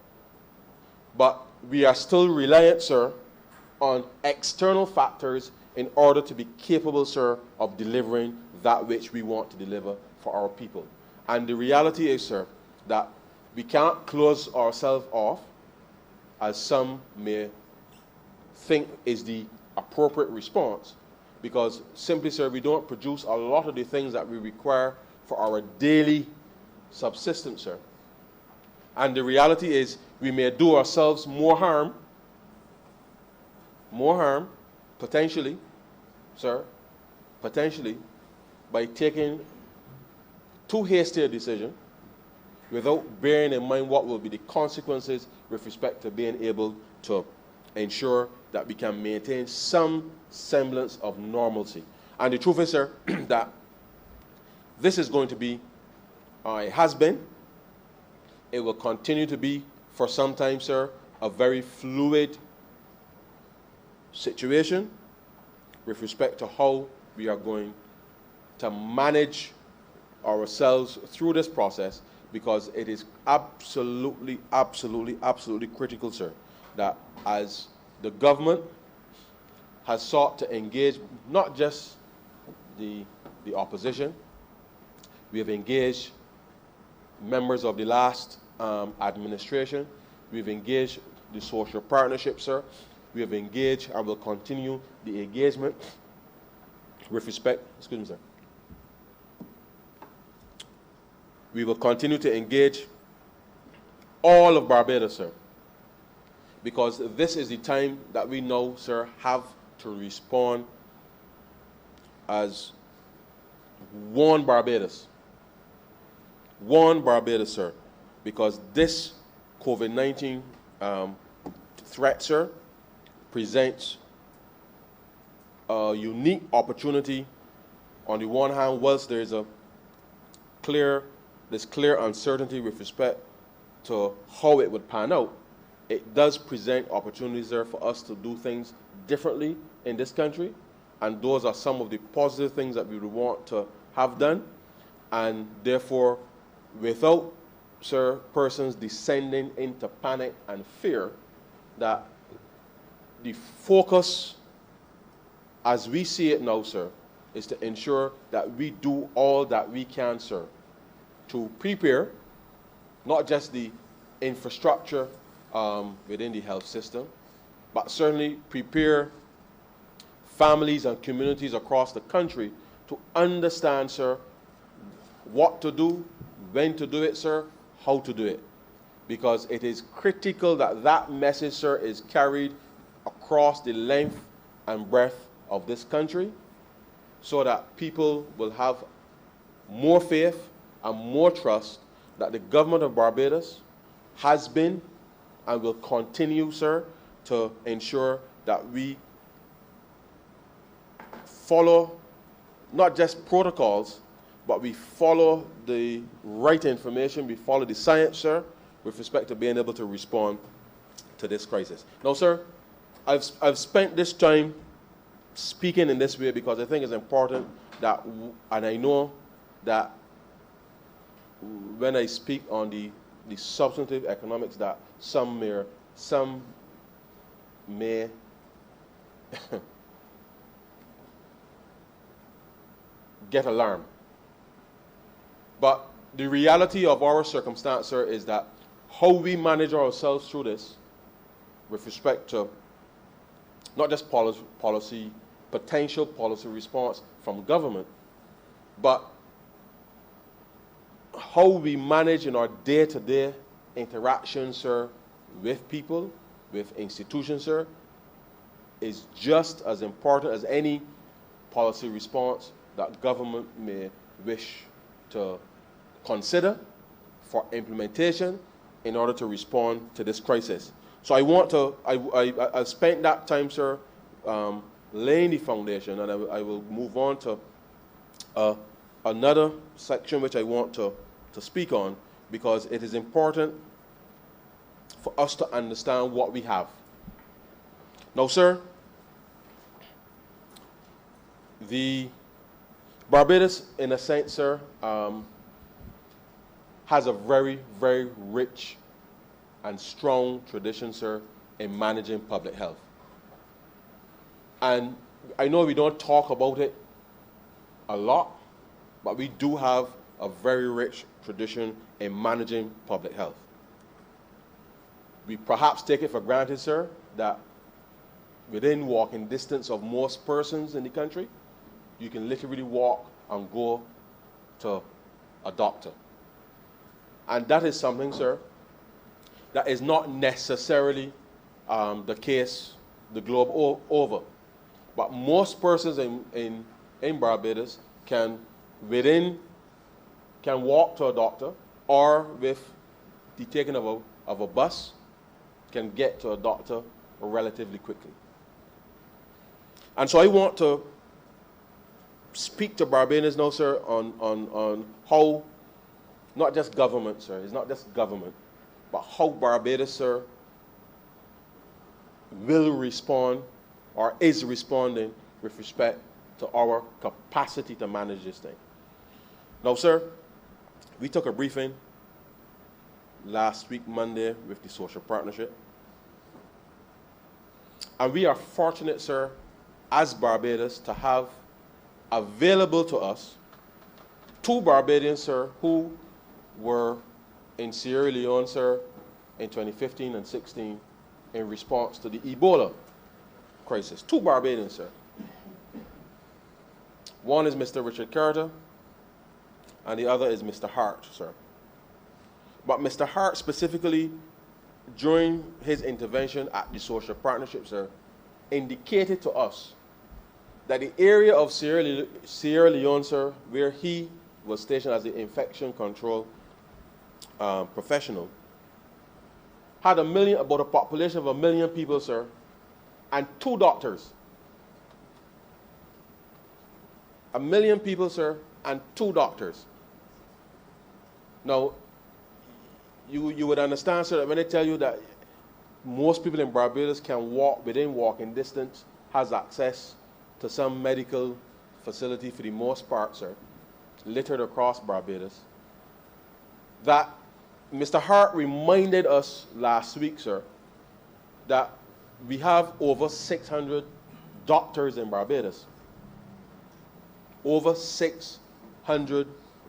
But we are still reliant, sir, on external factors in order to be capable, sir, of delivering that which we want to deliver for our people. And the reality is, sir, that we can't close ourselves off, as some may think is the appropriate response, because simply, sir, we don't produce a lot of the things that we require for our daily subsistence, sir. And the reality is we may do ourselves more harm, potentially, sir, potentially, by taking too hasty a decision without bearing in mind what will be the consequences with respect to being able to ensure that we can maintain some semblance of normalcy. And the truth is, sir, that this is going to be, it has been, it will continue to be for some time, sir, a very fluid situation with respect to how we are going to manage ourselves through this process, because it is absolutely critical, sir, that as the government has sought to engage not just the opposition, we have engaged members of the last administration, we've engaged the social partnership, sir, we have engaged and will continue the engagement with respect, excuse me, sir. We will continue to engage all of Barbados, sir, because this is the time that we know, sir, have to respond as one Barbados, sir, because this COVID-19 threat, sir, presents a unique opportunity. On the one hand, whilst there is clear uncertainty with respect to how it would pan out, it does present opportunities there for us to do things differently in this country, and those are some of the positive things that we would want to have done. And therefore, without, sir, persons descending into panic and fear, that the focus, as we see it now, sir, is to ensure that we do all that we can, sir, to prepare not just the infrastructure within the health system, but certainly prepare families and communities across the country to understand, sir, what to do, when to do it, sir, how to do it. Because it is critical that that message, sir, is carried across the length and breadth of this country, so that people will have more faith and more trust that the government of Barbados has been and will continue, sir, to ensure that we follow not just protocols, but we follow the right information, we follow the science, sir, with respect to being able to respond to this crisis. Now, sir, I've spent this time speaking in this way because I think it's important that, and I know that when I speak on the substantive economics, that some may get alarmed. But the reality of our circumstance, sir, is that how we manage ourselves through this with respect to not just policy, potential policy response from government, but how we manage in our day-to-day interactions, sir, with people, with institutions, sir, is just as important as any policy response that government may wish to consider for implementation in order to respond to this crisis. So I spent that time, sir, laying the foundation, and I will move on to another section which I want to speak on, because it is important for us to understand what we have. Now, sir, the Barbados, in a sense, sir, has a very, very rich and strong tradition, sir, in managing public health. And I know we don't talk about it a lot, but we do have a very rich tradition in managing public health. We perhaps take it for granted, sir, that within walking distance of most persons in the country, you can literally walk and go to a doctor. And that is something, sir, that is not necessarily the case the globe over. But most persons in Barbados can walk to a doctor, or with the taking of a bus, can get to a doctor relatively quickly. And so I want to speak to Barbadians now, sir, on how, not just government, sir, it's not just government, but how Barbados, sir, will respond or is responding with respect to our capacity to manage this thing. Now, sir, we took a briefing last week, Monday, with the Social Partnership. And we are fortunate, sir, as Barbados, to have available to us 2 Barbadians, sir, who were in Sierra Leone, sir, in 2015 and 16 in response to the Ebola crisis. 2 Barbadians, sir. One is Mr. Richard Carter, and the other is Mr. Hart, sir. But Mr. Hart specifically, during his intervention at the Social Partnership, sir, indicated to us that the area of Sierra Leone, sir, where he was stationed as the infection control professional, had about a population of 1 million people, sir, and 2 doctors. 1 million people, sir, and 2 doctors. Now, you would understand, sir, that when I tell you that most people in Barbados can walk within walking distance, has access to some medical facility for the most part, sir, littered across Barbados, that Mr. Hart reminded us last week, sir, that we have over 600 doctors in Barbados. Over 600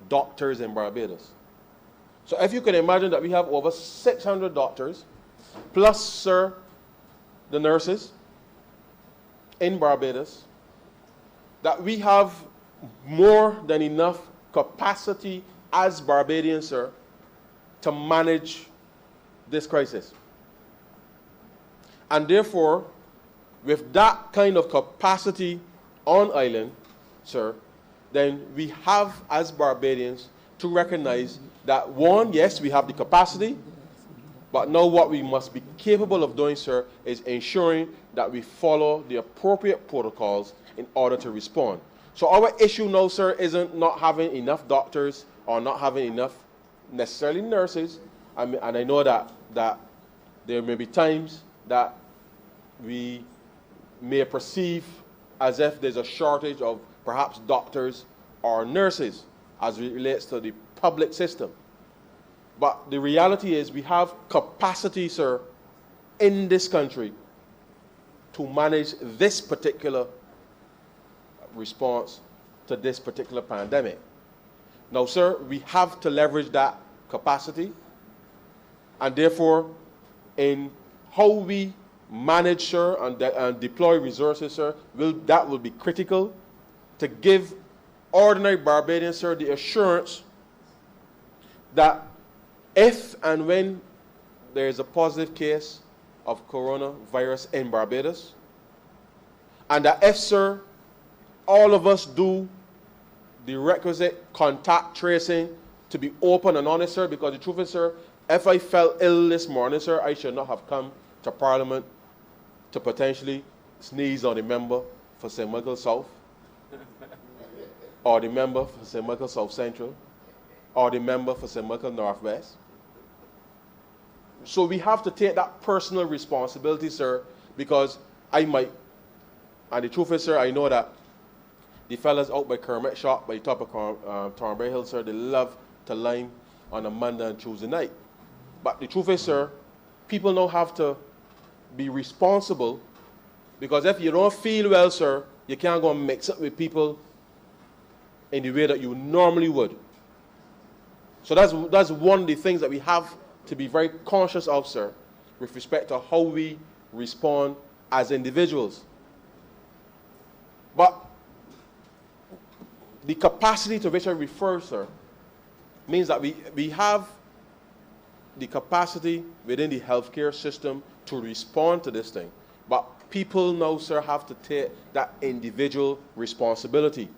doctors in Barbados. So if you can imagine that we have over 600 doctors, plus, sir, the nurses in Barbados, that we have more than enough capacity as Barbadians, sir, to manage this crisis. And therefore, with that kind of capacity on island, sir, then we have, as Barbadians, to recognize that, one, yes, we have the capacity, but now what we must be capable of doing, sir, is ensuring that we follow the appropriate protocols in order to respond. So our issue now, sir, isn't not having enough doctors or not having enough necessarily nurses. And I know that there may be times that we may perceive as if there's a shortage of perhaps doctors or nurses as it relates to the public system. But the reality is we have capacity, sir, in this country to manage this particular response to this particular pandemic. Now, sir, we have to leverage that capacity, and therefore, in how we manage, sir, and deploy resources, sir, that will be critical to give ordinary Barbadians, sir, the assurance that if and when there is a positive case of coronavirus in Barbados, and that if, sir, all of us do the requisite contact tracing to be open and honest, sir, because the truth is, sir, if I felt ill this morning, sir, I should not have come to Parliament to potentially sneeze on the member for St. Michael South or the member for St. Michael South Central. or the member for St. Michael Northwest. So we have to take that personal responsibility, sir, because I might, and the truth is, sir, I know that the fellas out by Kermit Shop, by the top of Thornbury Hill, sir, they love to lime on a Monday and Tuesday night. But the truth is, sir, people now have to be responsible, because if you don't feel well, sir, you can't go and mix up with people in the way that you normally would. So that's one of the things that we have to be very conscious of, sir, with respect to how we respond as individuals. But the capacity to which I refer, sir, means that we have the capacity within the healthcare system to respond to this thing. But people now, sir, have to take that individual responsibility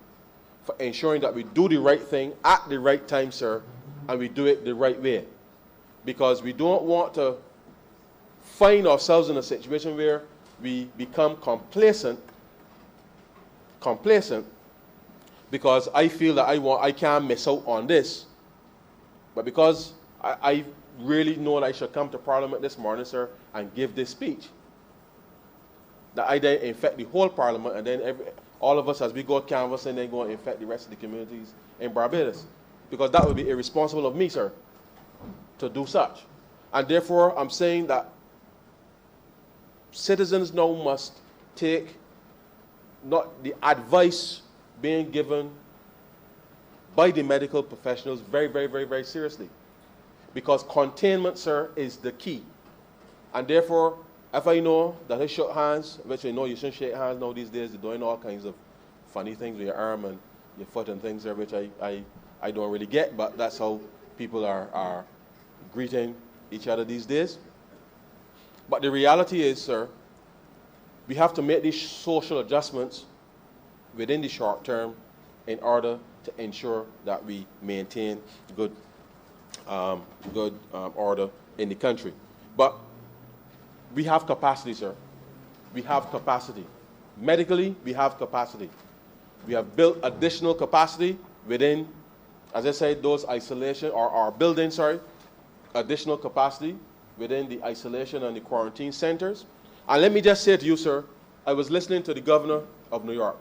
for ensuring that we do the right thing at the right time, sir, and we do it the right way. Because we don't want to find ourselves in a situation where we become complacent, because I feel that I can't miss out on this. But because I really know that I should come to Parliament this morning, sir, and give this speech, that I then infect the whole Parliament, and then all of us, as we go canvassing, then go and infect the rest of the communities in Barbados. Because that would be irresponsible of me, sir, to do such. And therefore, I'm saying that citizens now must take not the advice being given by the medical professionals very, very, very, very seriously. Because containment, sir, is the key. And therefore, if I know that I shook hands, which I know you shouldn't shake hands now these days, they're doing all kinds of funny things with your arm and your foot and things there, which I don't really get, but that's how people are greeting each other these days. But the reality is, sir, we have to make these social adjustments within the short term in order to ensure that we maintain good order in the country. But we have capacity, sir. We have capacity. Medically, we have capacity. We have built additional capacity within, as I said, those isolation, or our building, sorry, additional capacity within the isolation and the quarantine centers. And let me just say to you, sir, I was listening to the governor of New York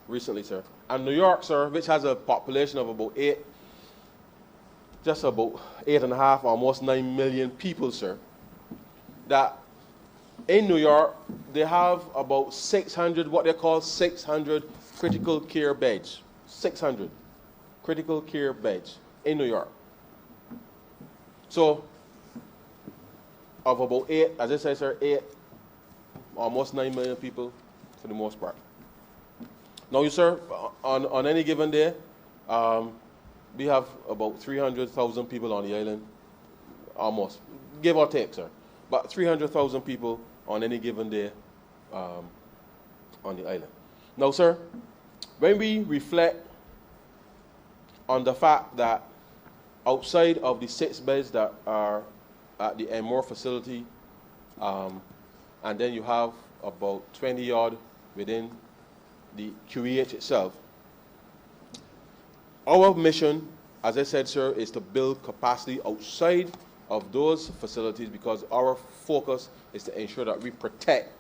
recently, sir. And New York, sir, which has a population of about 8.5, almost 9 million people, sir, that in New York, they have about 600, what they call 600 critical care beds. 600 critical care beds in New York. So, of about 8, as I said, sir, 8, almost 9 million people for the most part. Now, you, sir, on any given day, we have about 300,000 people on the island, almost, give or take, sir. But 300,000 people on any given day on the island. Now, sir, when we reflect on the fact that outside of the 6 beds that are at the Enmore facility, and then you have about 20 odd within the QEH itself, our mission, as I said, sir, is to build capacity outside of those facilities, because our focus is to ensure that we protect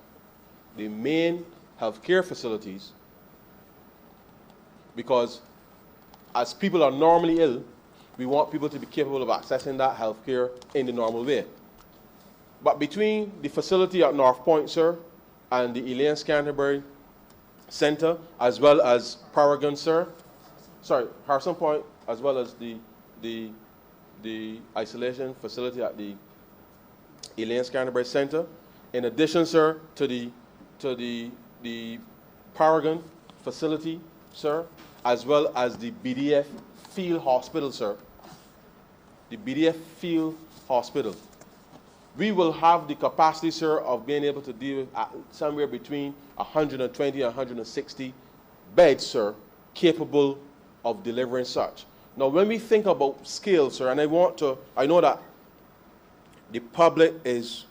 the main healthcare facilities, because as people are normally ill, we want people to be capable of accessing that healthcare in the normal way. But between the facility at North Point, sir, and the Elaine Canterbury Center, as well as Paragon, sir, Harrison Point, as well as the isolation facility at the Elaine Canterbury Center. In addition, sir, to the Paragon facility, sir, as well as the BDF Field Hospital, sir. The BDF Field Hospital. We will have the capacity, sir, of being able to deal with somewhere between 120 and 160 beds, sir, capable of delivering such. Now, when we think about scale, sir, and I know that the public is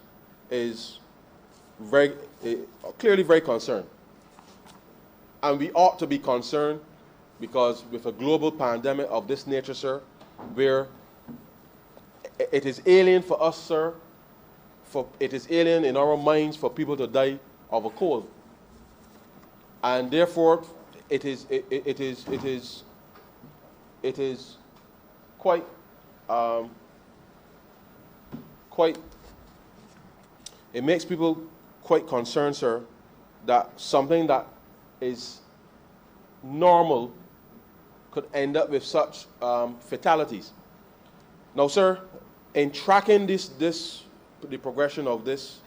very clearly very concerned, and we ought to be concerned because with a global pandemic of this nature, sir, where it is alien for us, sir, it is alien in our minds for people to die of a cold. And therefore, it is quite, it makes people quite concerned, sir, that something that is normal could end up with such fatalities. Now, sir, in tracking the progression of this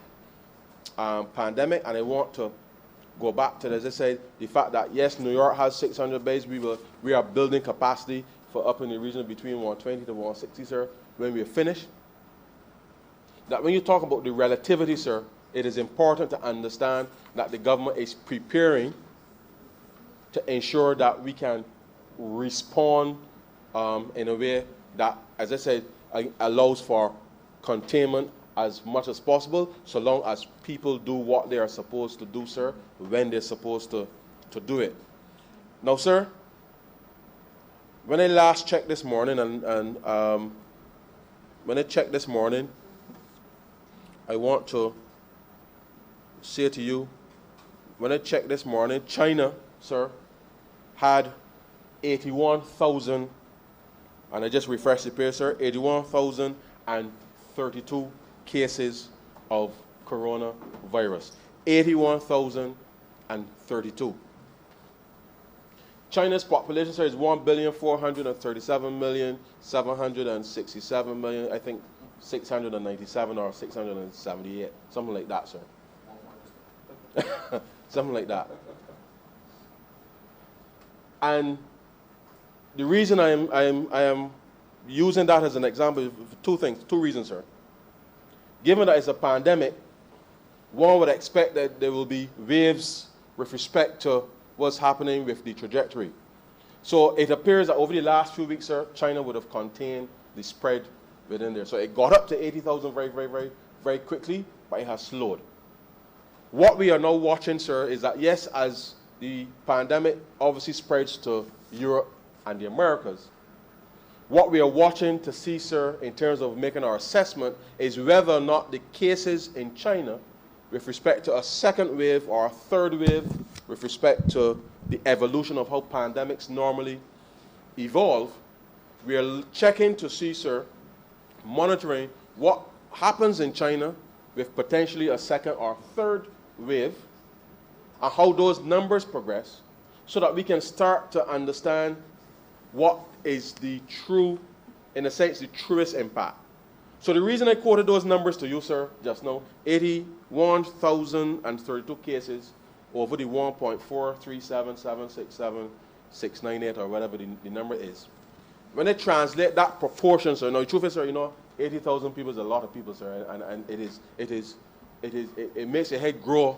pandemic, and I want to go back to, as I said, the fact that yes, New York has 600 beds. We are building capacity for up in the region between 120 to 160, sir, when we are finished. That when you talk about the relativity, sir, it is important to understand that the government is preparing to ensure that we can respond in a way that, as I said, allows for containment as much as possible, so long as people do what they are supposed to do, sir, when they're supposed to do it. Now, sir, when I last checked this morning, when I checked this morning, I want to say to you, when I checked this morning, China, sir, had 81,000, and I just refreshed the page, sir, 81,032 cases of coronavirus. 81,032. China's population, sir, is 1,437,767,000,000, I think 697 or 678, something like that, sir. Something like that. And the reason I am using that as an example is two reasons, sir. Given that it's a pandemic, one would expect that there will be waves with respect to what's happening with the trajectory. So it appears that over the last few weeks, sir, China would have contained the spread within there. So it got up to 80,000 very, very, very, very quickly, but it has slowed. What we are now watching, sir, is that yes, as the pandemic obviously spreads to Europe and the Americas, what we are watching to see, sir, in terms of making our assessment is whether or not the cases in China with respect to a second wave or a third wave with respect to the evolution of how pandemics normally evolve. We are checking to see, sir, monitoring what happens in China with potentially a second or third wave and how those numbers progress so that we can start to understand what is the true, in a sense, the truest impact. So the reason I quoted those numbers to you, sir, just now, 81,032 cases over the 1.437767698 or whatever the number is. When I translate that proportion, sir, now the truth is, sir, 80,000 people is a lot of people, sir, and it makes your head grow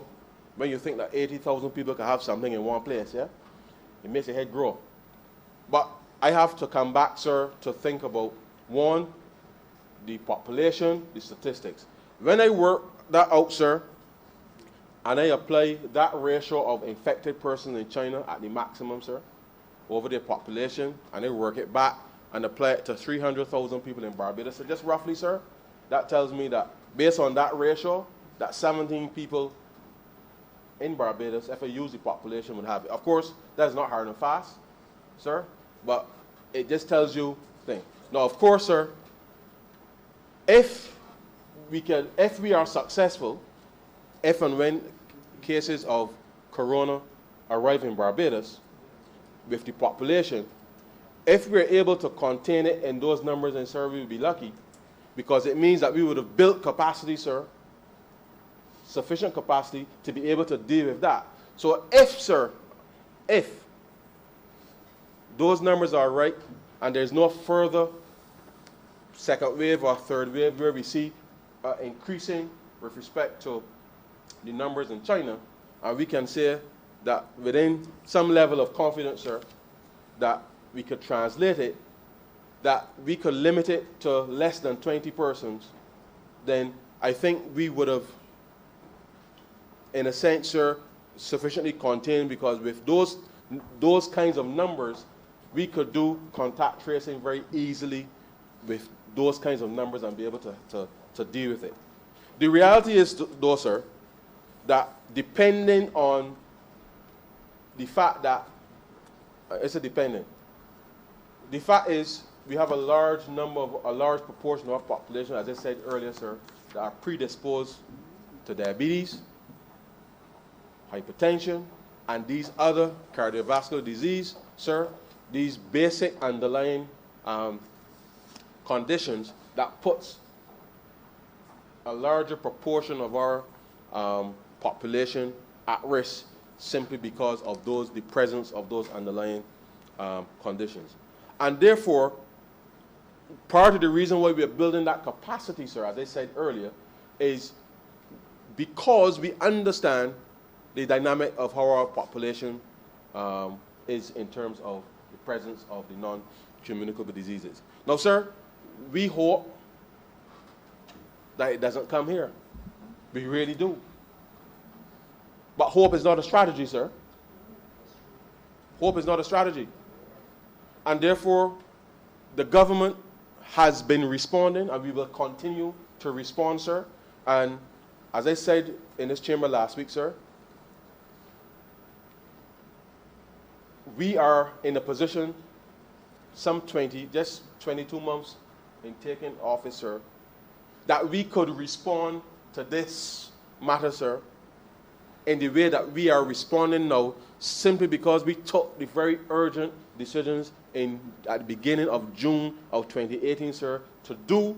when you think that 80,000 people can have something in one place, yeah? It makes your head grow. But I have to come back, sir, to think about, one, the population, the statistics. When I work that out, sir, and I apply that ratio of infected persons in China at the maximum, sir, over their population, and I work it back and apply it to 300,000 people in Barbados, so just roughly, sir, that tells me that based on that ratio, that 17 people in Barbados, if I use the population, would have it. Of course, that's not hard and fast, sir, but it just tells you things. Now, of course, sir, if we are successful, if and when cases of corona arrive in Barbados with the population, if we're able to contain it in those numbers, then, sir, we would be lucky, because it means that we would have built capacity, sir, sufficient capacity to be able to deal with that. So if, sir, if those numbers are right and there's no further second wave or third wave where we see increasing with respect to the numbers in China, and we can say that within some level of confidence, sir, that we could translate it, that we could limit it to less than 20 persons, then I think we would have, in a sense, sir, sufficiently contained, because with those those kinds of numbers, we could do contact tracing very easily with those kinds of numbers and be able to deal with it. The reality is, though, sir, that depending on the fact that, it's a dependent. The fact is, we have a large proportion of our population, as I said earlier, sir, that are predisposed to diabetes, hypertension, and these other cardiovascular disease, sir, these basic underlying conditions that puts a larger proportion of our population at risk simply because of the presence of those underlying conditions. And therefore, part of the reason why we are building that capacity, sir, as I said earlier, is because we understand the dynamic of how our population is in terms of the presence of the non-communicable diseases. Now, sir, we hope that it doesn't come here. We really do. But hope is not a strategy, sir. Hope is not a strategy. And therefore, the government has been responding, and we will continue to respond, sir. And as I said in this chamber last week, sir, we are in a position, just 22 months in taking office, sir, that we could respond to this matter, sir, in the way that we are responding now, simply because we took the very urgent decisions at the beginning of June of 2018, sir, to do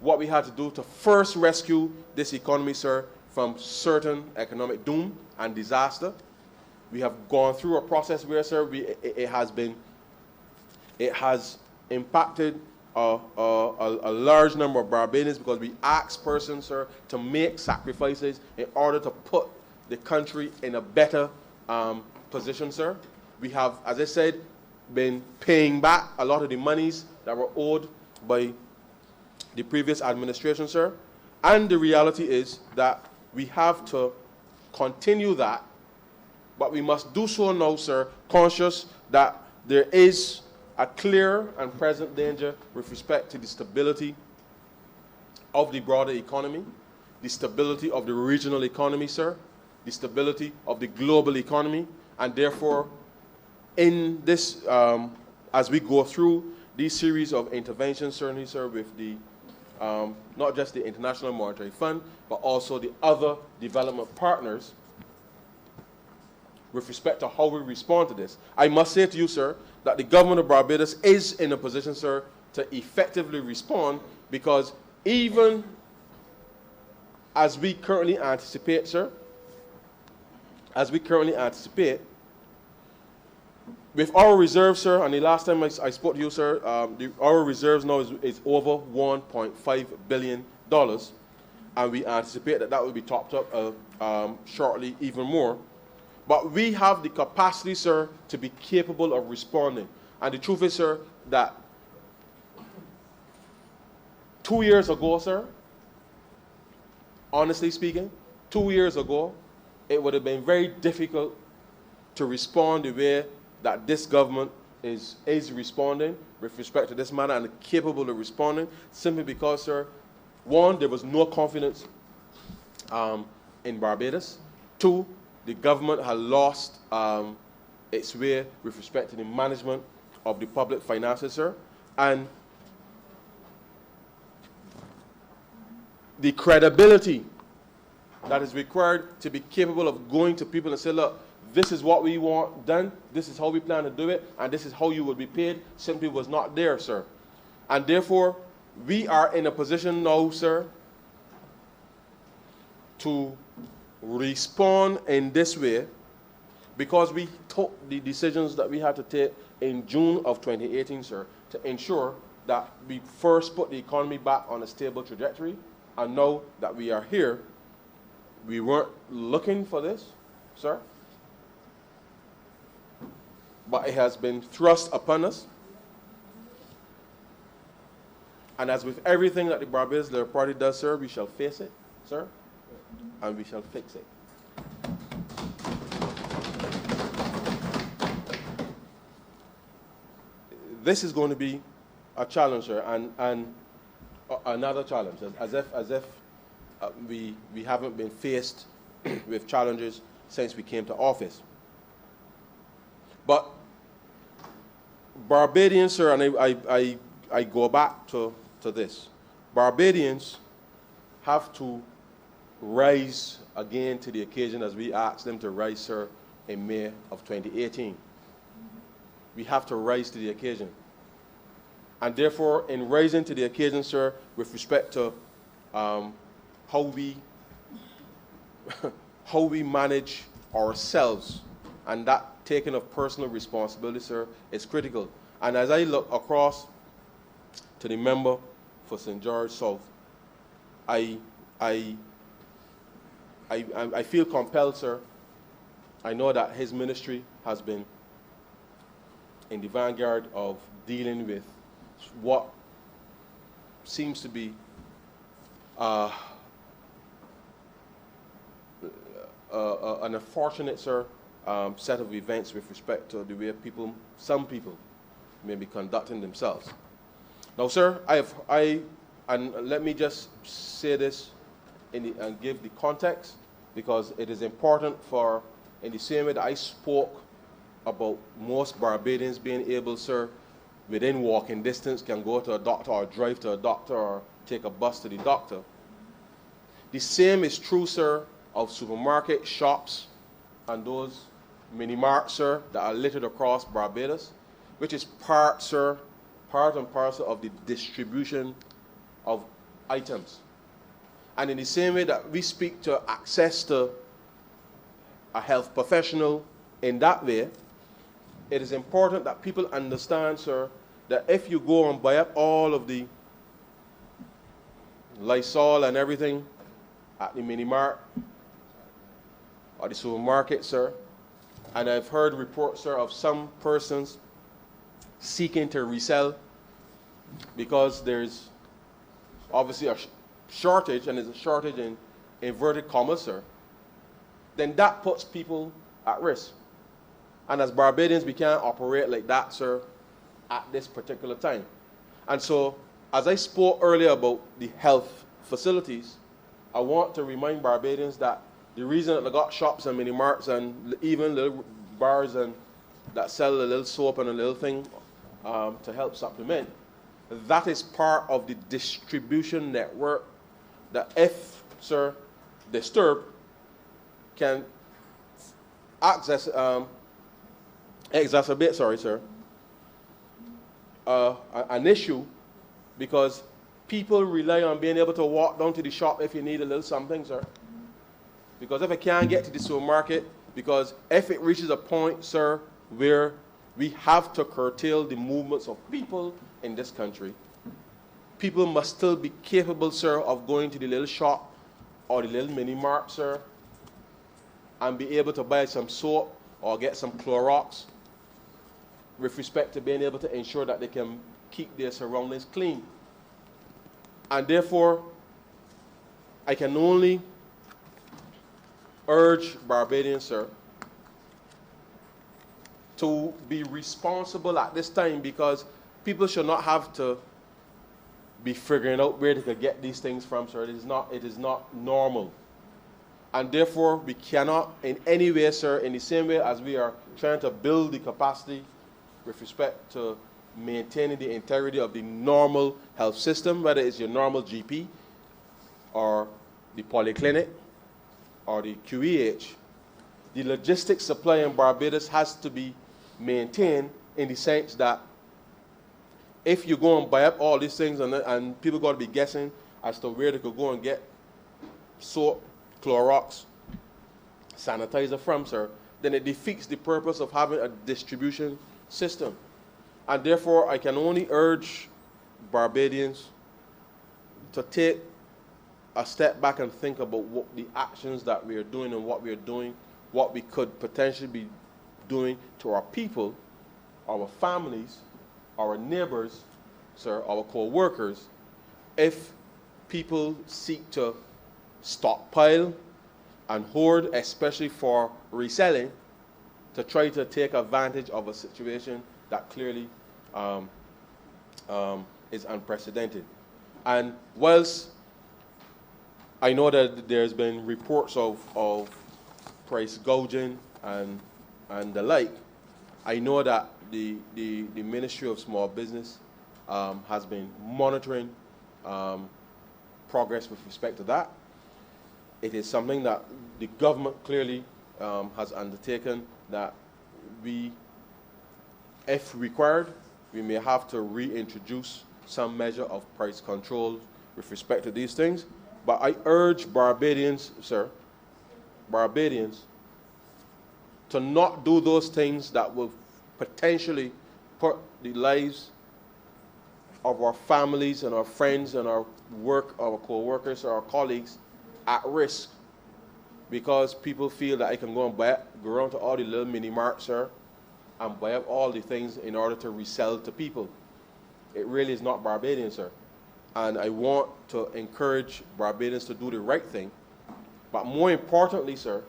what we had to do to first rescue this economy, sir, from certain economic doom and disaster. We have gone through a process where, sir, it has impacted a large number of Barbadians, because we asked persons, sir, to make sacrifices in order to put the country in a better position, sir. We have, as I said, been paying back a lot of the monies that were owed by the previous administration, sir. And the reality is that we have to continue that, but we must do so now, sir, conscious that there is a clear and present danger with respect to the stability of the broader economy, the stability of the regional economy, sir, the stability of the global economy, and therefore, in this, as we go through these series of interventions, certainly, sir, with the, not just the International Monetary Fund, but also the other development partners, with respect to how we respond to this, I must say to you, sir, that the government of Barbados is in a position, sir, to effectively respond, because even as we currently anticipate, sir, with our reserves, sir, and the last time I spoke to you, sir, our reserves now is over $1.5 billion, and we anticipate that will be topped up shortly even more. But we have the capacity, sir, to be capable of responding. And the truth is, sir, that 2 years ago, sir, honestly speaking, 2 years ago, it would have been very difficult to respond the way that this government is responding with respect to this matter, and capable of responding, simply because, sir, one, there was no confidence in Barbados. Two, the government had lost its way with respect to the management of the public finances, sir. And the credibility that is required to be capable of going to people and say, look, this is what we want done, this is how we plan to do it, and this is how you will be paid, simply was not there, sir. And therefore, we are in a position now, sir, to respond in this way, because we took the decisions that we had to take in June of 2018, sir, to ensure that we first put the economy back on a stable trajectory. And now that we are here, we weren't looking for this, sir, but it has been thrust upon us. And as with everything that the Barbados Labour Party does, sir, we shall face it, sir, and we shall fix it. this is going to be a challenge, sir, and another challenge, as if we haven't been faced with challenges since we came to office. But Barbadians, sir, and I go back to this. Barbadians have to rise again to the occasion as we asked them to rise, sir, in May of 2018. We have to rise to the occasion. And therefore, in rising to the occasion, sir, with respect to how we manage ourselves, and that taking of personal responsibility, sir, is critical. And as I look across to the member for St. George South, I feel compelled, sir. I know that his ministry has been in the vanguard of dealing with what seems to be an unfortunate, sir, set of events with respect to the way some people may be conducting themselves. Now, sir, and let me just say this and give the context, because it is important for, in the same way that I spoke about most Barbadians being able, sir, within walking distance, can go to a doctor or drive to a doctor or take a bus to the doctor. The same is true, sir, of supermarket, shops, and those mini-marts, sir, that are littered across Barbados, which is part and parcel of the distribution of items. And in the same way that we speak to access to a health professional in that way, it is important that people understand, sir, that if you go and buy up all of the Lysol and everything at the mini-mart or the supermarket, sir, and I've heard reports, sir, of some persons seeking to resell because there's obviously a shortage, and there's a shortage in inverted commas, sir, then that puts people at risk. And as Barbadians, we can't operate like that, sir, at this particular time. And so, as I spoke earlier about the health facilities, I want to remind Barbadians that the reason that they got shops and mini-marts and even little bars and that sell a little soap and a little thing to help supplement, that is part of the distribution network that if, sir, disturbed, can exacerbate, sorry, sir, an issue, because people rely on being able to walk down to the shop if you need a little something, sir. Because if I can't get to the supermarket, because if it reaches a point, sir, where we have to curtail the movements of people in this country, people must still be capable, sir, of going to the little shop or the little mini-mart, sir, and be able to buy some soap or get some Clorox with respect to being able to ensure that they can keep their surroundings clean. And therefore, I can only urge Barbadians, sir, to be responsible at this time, because people should not have to be figuring out where they could get these things from, sir. It is not normal. And therefore, we cannot in any way, sir, in the same way as we are trying to build the capacity with respect to maintaining the integrity of the normal health system, whether it's your normal GP or the polyclinic or the QEH, the logistics supply in Barbados has to be maintained in the sense that if you go and buy up all these things and people got to be guessing as to where they could go and get soap, Clorox, sanitizer from, sir, then it defeats the purpose of having a distribution system. And therefore, I can only urge Barbadians to take a step back and think about what the actions that we are doing and what we are doing, what we could potentially be doing to our people, our families, our neighbors, sir, our co-workers, if people seek to stockpile and hoard, especially for reselling, to try to take advantage of a situation that clearly um, is unprecedented. And whilst I know that there's been reports of price gouging and the like, I know that the Ministry of Small Business has been monitoring progress with respect to that. It is something that the government clearly has undertaken, that we, if required, we may have to reintroduce some measure of price control with respect to these things. But I urge Barbadians, sir, Barbadians, to not do those things that will potentially put the lives of our families and our friends and our co-workers or our colleagues at risk, because people feel that I can go around to all the little mini marts, sir, and buy up all the things in order to resell to people. It really is not Barbadian, sir. And I want to encourage Barbadians to do the right thing. But more importantly, sir,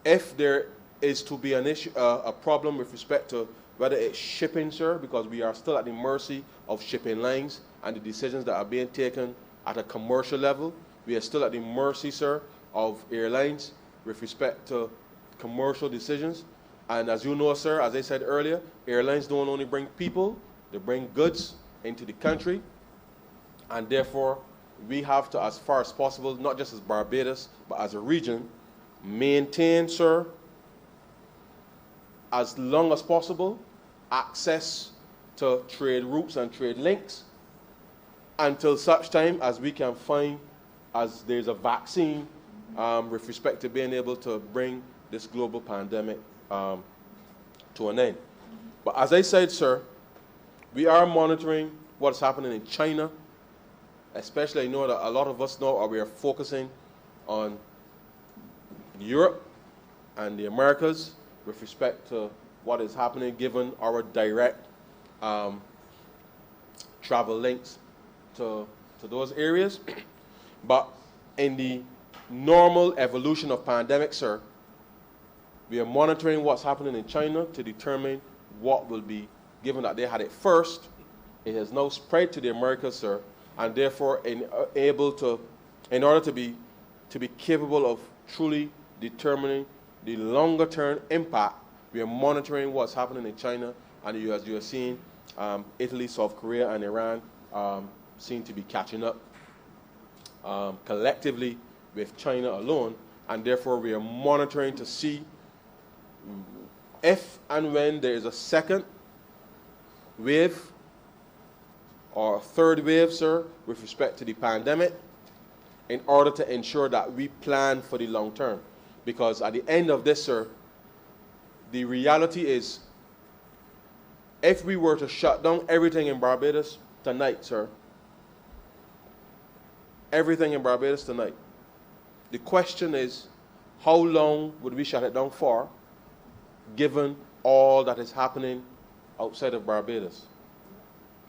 if there is to be an issue, a problem with respect to whether it's shipping, sir, because we are still at the mercy of shipping lines and the decisions that are being taken at a commercial level. We are still at the mercy, sir, of airlines with respect to commercial decisions. And as you know, sir, as I said earlier, airlines don't only bring people, they bring goods into the country. And therefore, we have to, as far as possible, not just as Barbados, but as a region, maintain, sir, as long as possible, access to trade routes and trade links until such time as we can find, as there's a vaccine with respect to being able to bring this global pandemic to an end. But as I said, sir, we are monitoring what's happening in China. Especially, I know that a lot of us know we are focusing on Europe and the Americas with respect to what is happening, given our direct travel links to those areas. But in the normal evolution of pandemic, sir, we are monitoring what's happening in China to determine what will be, given that they had it first, it has now spread to the Americas, sir, and therefore in order to be capable of truly determining the longer term impact, we are monitoring what's happening in China, and as you are seeing, Italy, South Korea, and Iran seem to be catching up collectively with China alone, and therefore we are monitoring to see if and when there is a second wave or a third wave, sir, with respect to the pandemic, in order to ensure that we plan for the long term. Because at the end of this, sir, the reality is, if we were to shut down everything in Barbados tonight, sir, everything in Barbados tonight, the question is, how long would we shut it down for, given all that is happening outside of Barbados?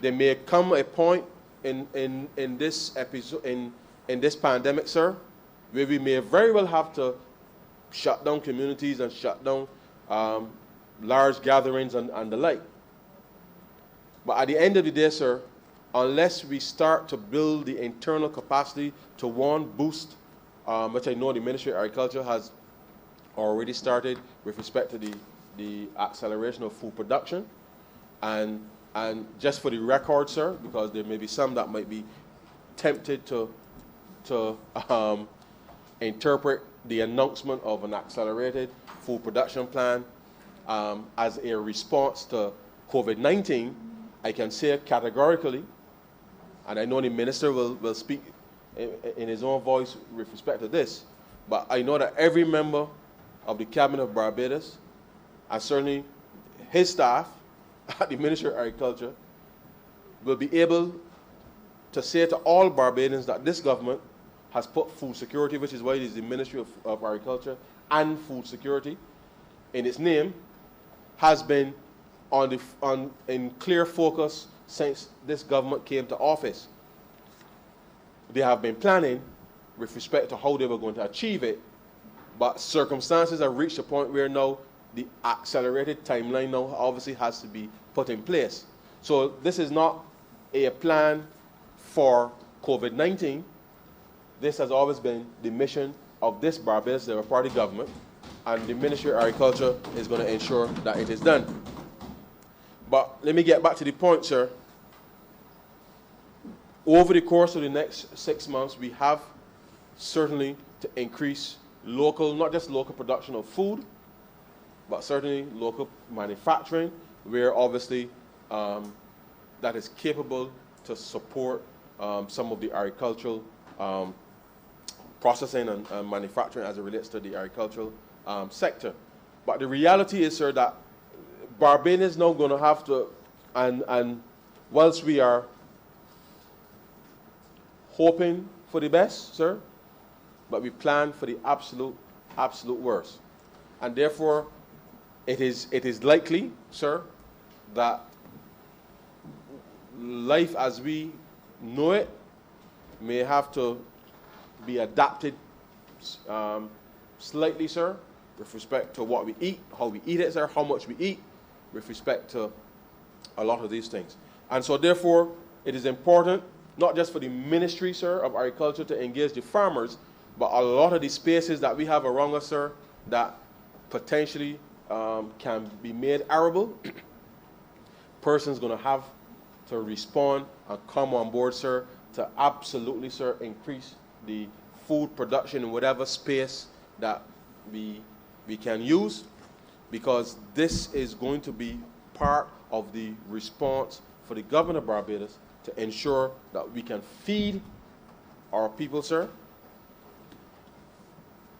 There may come a point in this episode, in this pandemic, sir, where we may very well have to shut down communities and shut down large gatherings and the like. But at the end of the day, sir, unless we start to build the internal capacity to, one, boost, which I know the Ministry of Agriculture has already started with respect to the acceleration of food production, and just for the record, sir, because there may be some that might be tempted to interpret the announcement of an accelerated food production plan as a response to COVID-19, I can say categorically, and I know the minister will speak in his own voice with respect to this, but I know that every member of the Cabinet of Barbados, and certainly his staff at the Ministry of Agriculture, will be able to say to all Barbadians that this government has put food security, which is why it is the Ministry of Agriculture and Food Security in its name, has been in clear focus since this government came to office. They have been planning with respect to how they were going to achieve it, but circumstances have reached a point where now the accelerated timeline now obviously has to be put in place. So this is not a plan for COVID-19. This has always been the mission of this Barbados Labour Party government, and the Ministry of Agriculture is going to ensure that it is done. But let me get back to the point, sir. Over the course of the next 6 months, we have certainly to increase local, not just local production of food, but certainly local manufacturing, where obviously that is capable to support some of the agricultural processing and manufacturing as it relates to the agricultural sector. But the reality is, sir, that Barbados is now going to have to, and whilst we are hoping for the best, sir, but we plan for the absolute worst. And therefore, it is likely, sir, that life as we know it may have to be adapted slightly, sir, with respect to what we eat, how we eat it, sir, how much we eat, with respect to a lot of these things. And so therefore, it is important, not just for the Ministry, sir, of Agriculture to engage the farmers, but a lot of the spaces that we have around us, sir, that potentially can be made arable. Person's going to have to respond and come on board, sir, to absolutely, sir, increase the food production in whatever space that we can use, because this is going to be part of the response for the government of Barbados to ensure that we can feed our people, sir,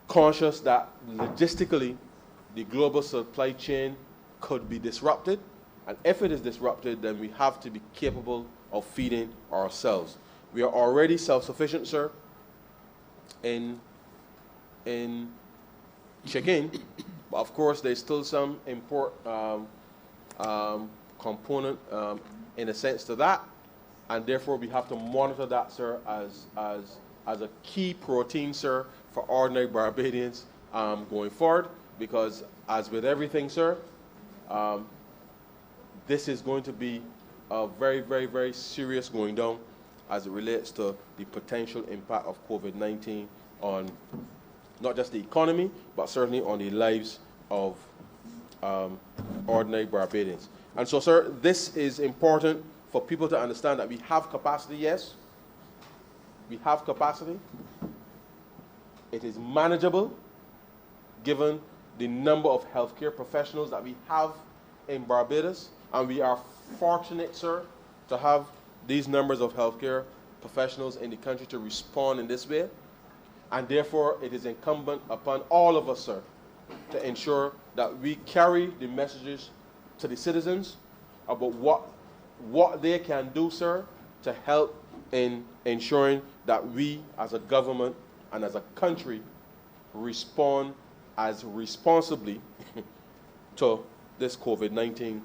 conscious that logistically the global supply chain could be disrupted, and if it is disrupted, then we have to be capable of feeding ourselves. We are already self-sufficient, sir, in chicken, but of course there's still some import component in a sense to that, and therefore we have to monitor that, sir, as a key protein, sir, for ordinary Barbadians going forward, because as with everything, sir, this is going to be a very, very, very serious going down as it relates to the potential impact of COVID-19 on not just the economy, but certainly on the lives of ordinary Barbadians. And so, sir, this is important for people to understand that we have capacity, yes. We have capacity. It is manageable, given the number of healthcare professionals that we have in Barbados. And we are fortunate, sir, to have these numbers of healthcare professionals in the country to respond in this way. And therefore, it is incumbent upon all of us, sir, to ensure that we carry the messages to the citizens about what they can do, sir, to help in ensuring that we as a government and as a country respond as responsibly to this COVID-19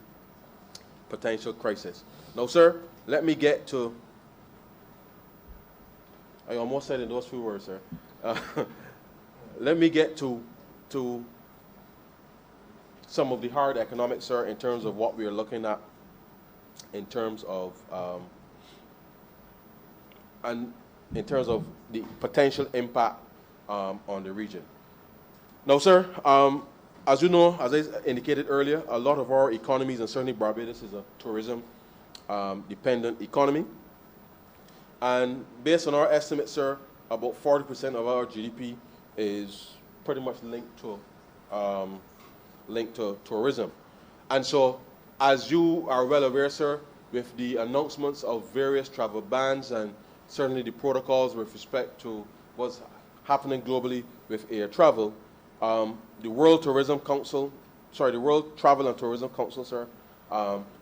potential crisis. Now, sir, let me get to, I almost said in those few words, sir. Let me get to some of the hard economics, sir, in terms of what we are looking at, in terms of the potential impact on the region. Now, sir, as you know, as I indicated earlier, a lot of our economies, and certainly Barbados is a tourism-dependent economy. And based on our estimates, sir, about 40% of our GDP is pretty much linked to tourism. And so, as you are well aware, sir, with the announcements of various travel bans and certainly the protocols with respect to what's happening globally with air travel, the World Travel and Tourism Council, sir,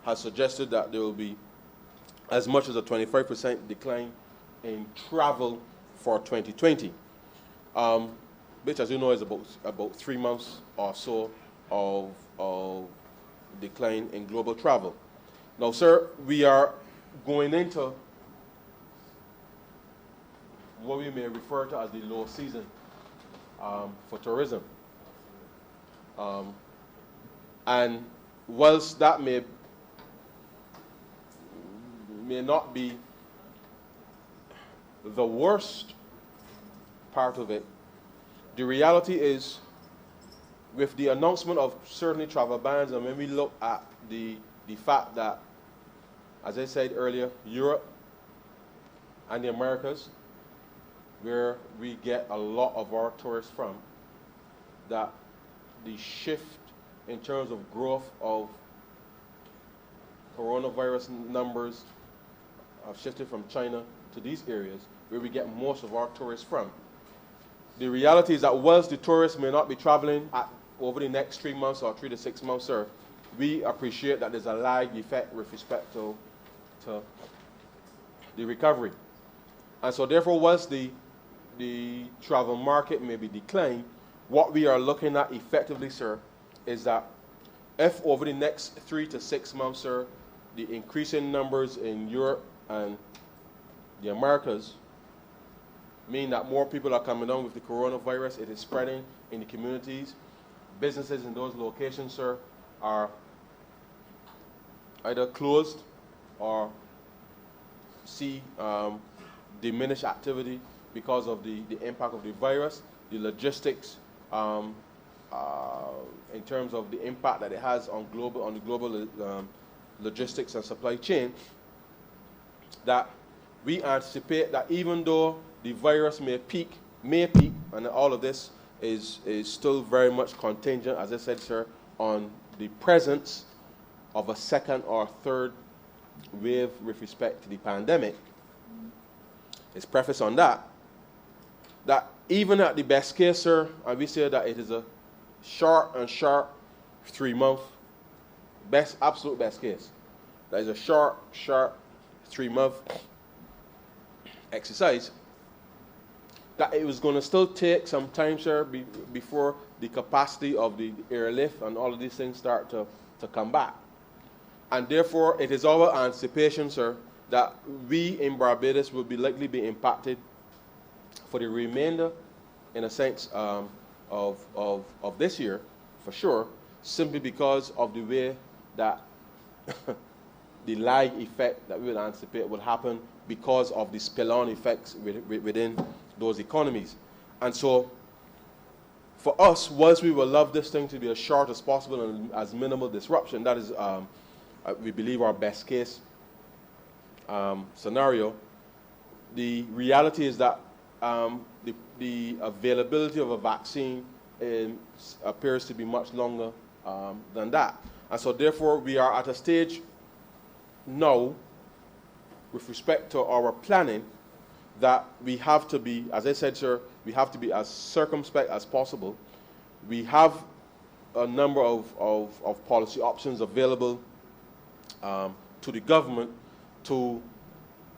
has suggested that there will be as much as a 25% decline in travel for 2020, which, as you know, is about 3 months or so of decline in global travel. Now, sir, we are going into what we may refer to as the low season for tourism. And whilst that may may not be the worst part of it. The reality is, with the announcement of certainly travel bans, and when we look at the fact that, as I said earlier, Europe and the Americas, where we get a lot of our tourists from, that the shift in terms of growth of coronavirus numbers have shifted from China to these areas where we get most of our tourists from. The reality is that whilst the tourists may not be traveling over the next 3 months or 3 to 6 months, sir, we appreciate that there's a lag effect with respect to the recovery. And so therefore, whilst the travel market may be declined, what we are looking at effectively, sir, is that if over the next 3 to 6 months, sir, the increasing numbers in Europe and the Americas mean that more people are coming down with the coronavirus, it is spreading in the communities. Businesses in those locations, sir, are either closed or see diminished activity because of the impact of the virus, the logistics, in terms of the impact that it has on the global logistics and supply chain, that we anticipate that even though the virus may peak, and all of this is still very much contingent, as I said, sir, on the presence of a second or third wave with respect to the pandemic. It's prefaced on that even at the best case, sir, and we say that it is a sharp 3 month, absolute best case. That is a sharp 3 month exercise, that it was going to still take some time, sir, before the capacity of the airlift and all of these things start to come back. And therefore, it is our anticipation, sir, that we in Barbados will be likely be impacted for the remainder, in a sense, of this year, for sure, simply because of the way that the lag effect that we would anticipate will happen because of the spill-on effects within those economies. And so, for us, whilst we will love this thing to be as short as possible and as minimal disruption, that is, we believe, our best case scenario, the reality is that the availability of a vaccine appears to be much longer than that. And so therefore, we are at a stage now, with respect to our planning, that we have to be, as I said, sir, we have to be as circumspect as possible. We have a number of policy options available to the government to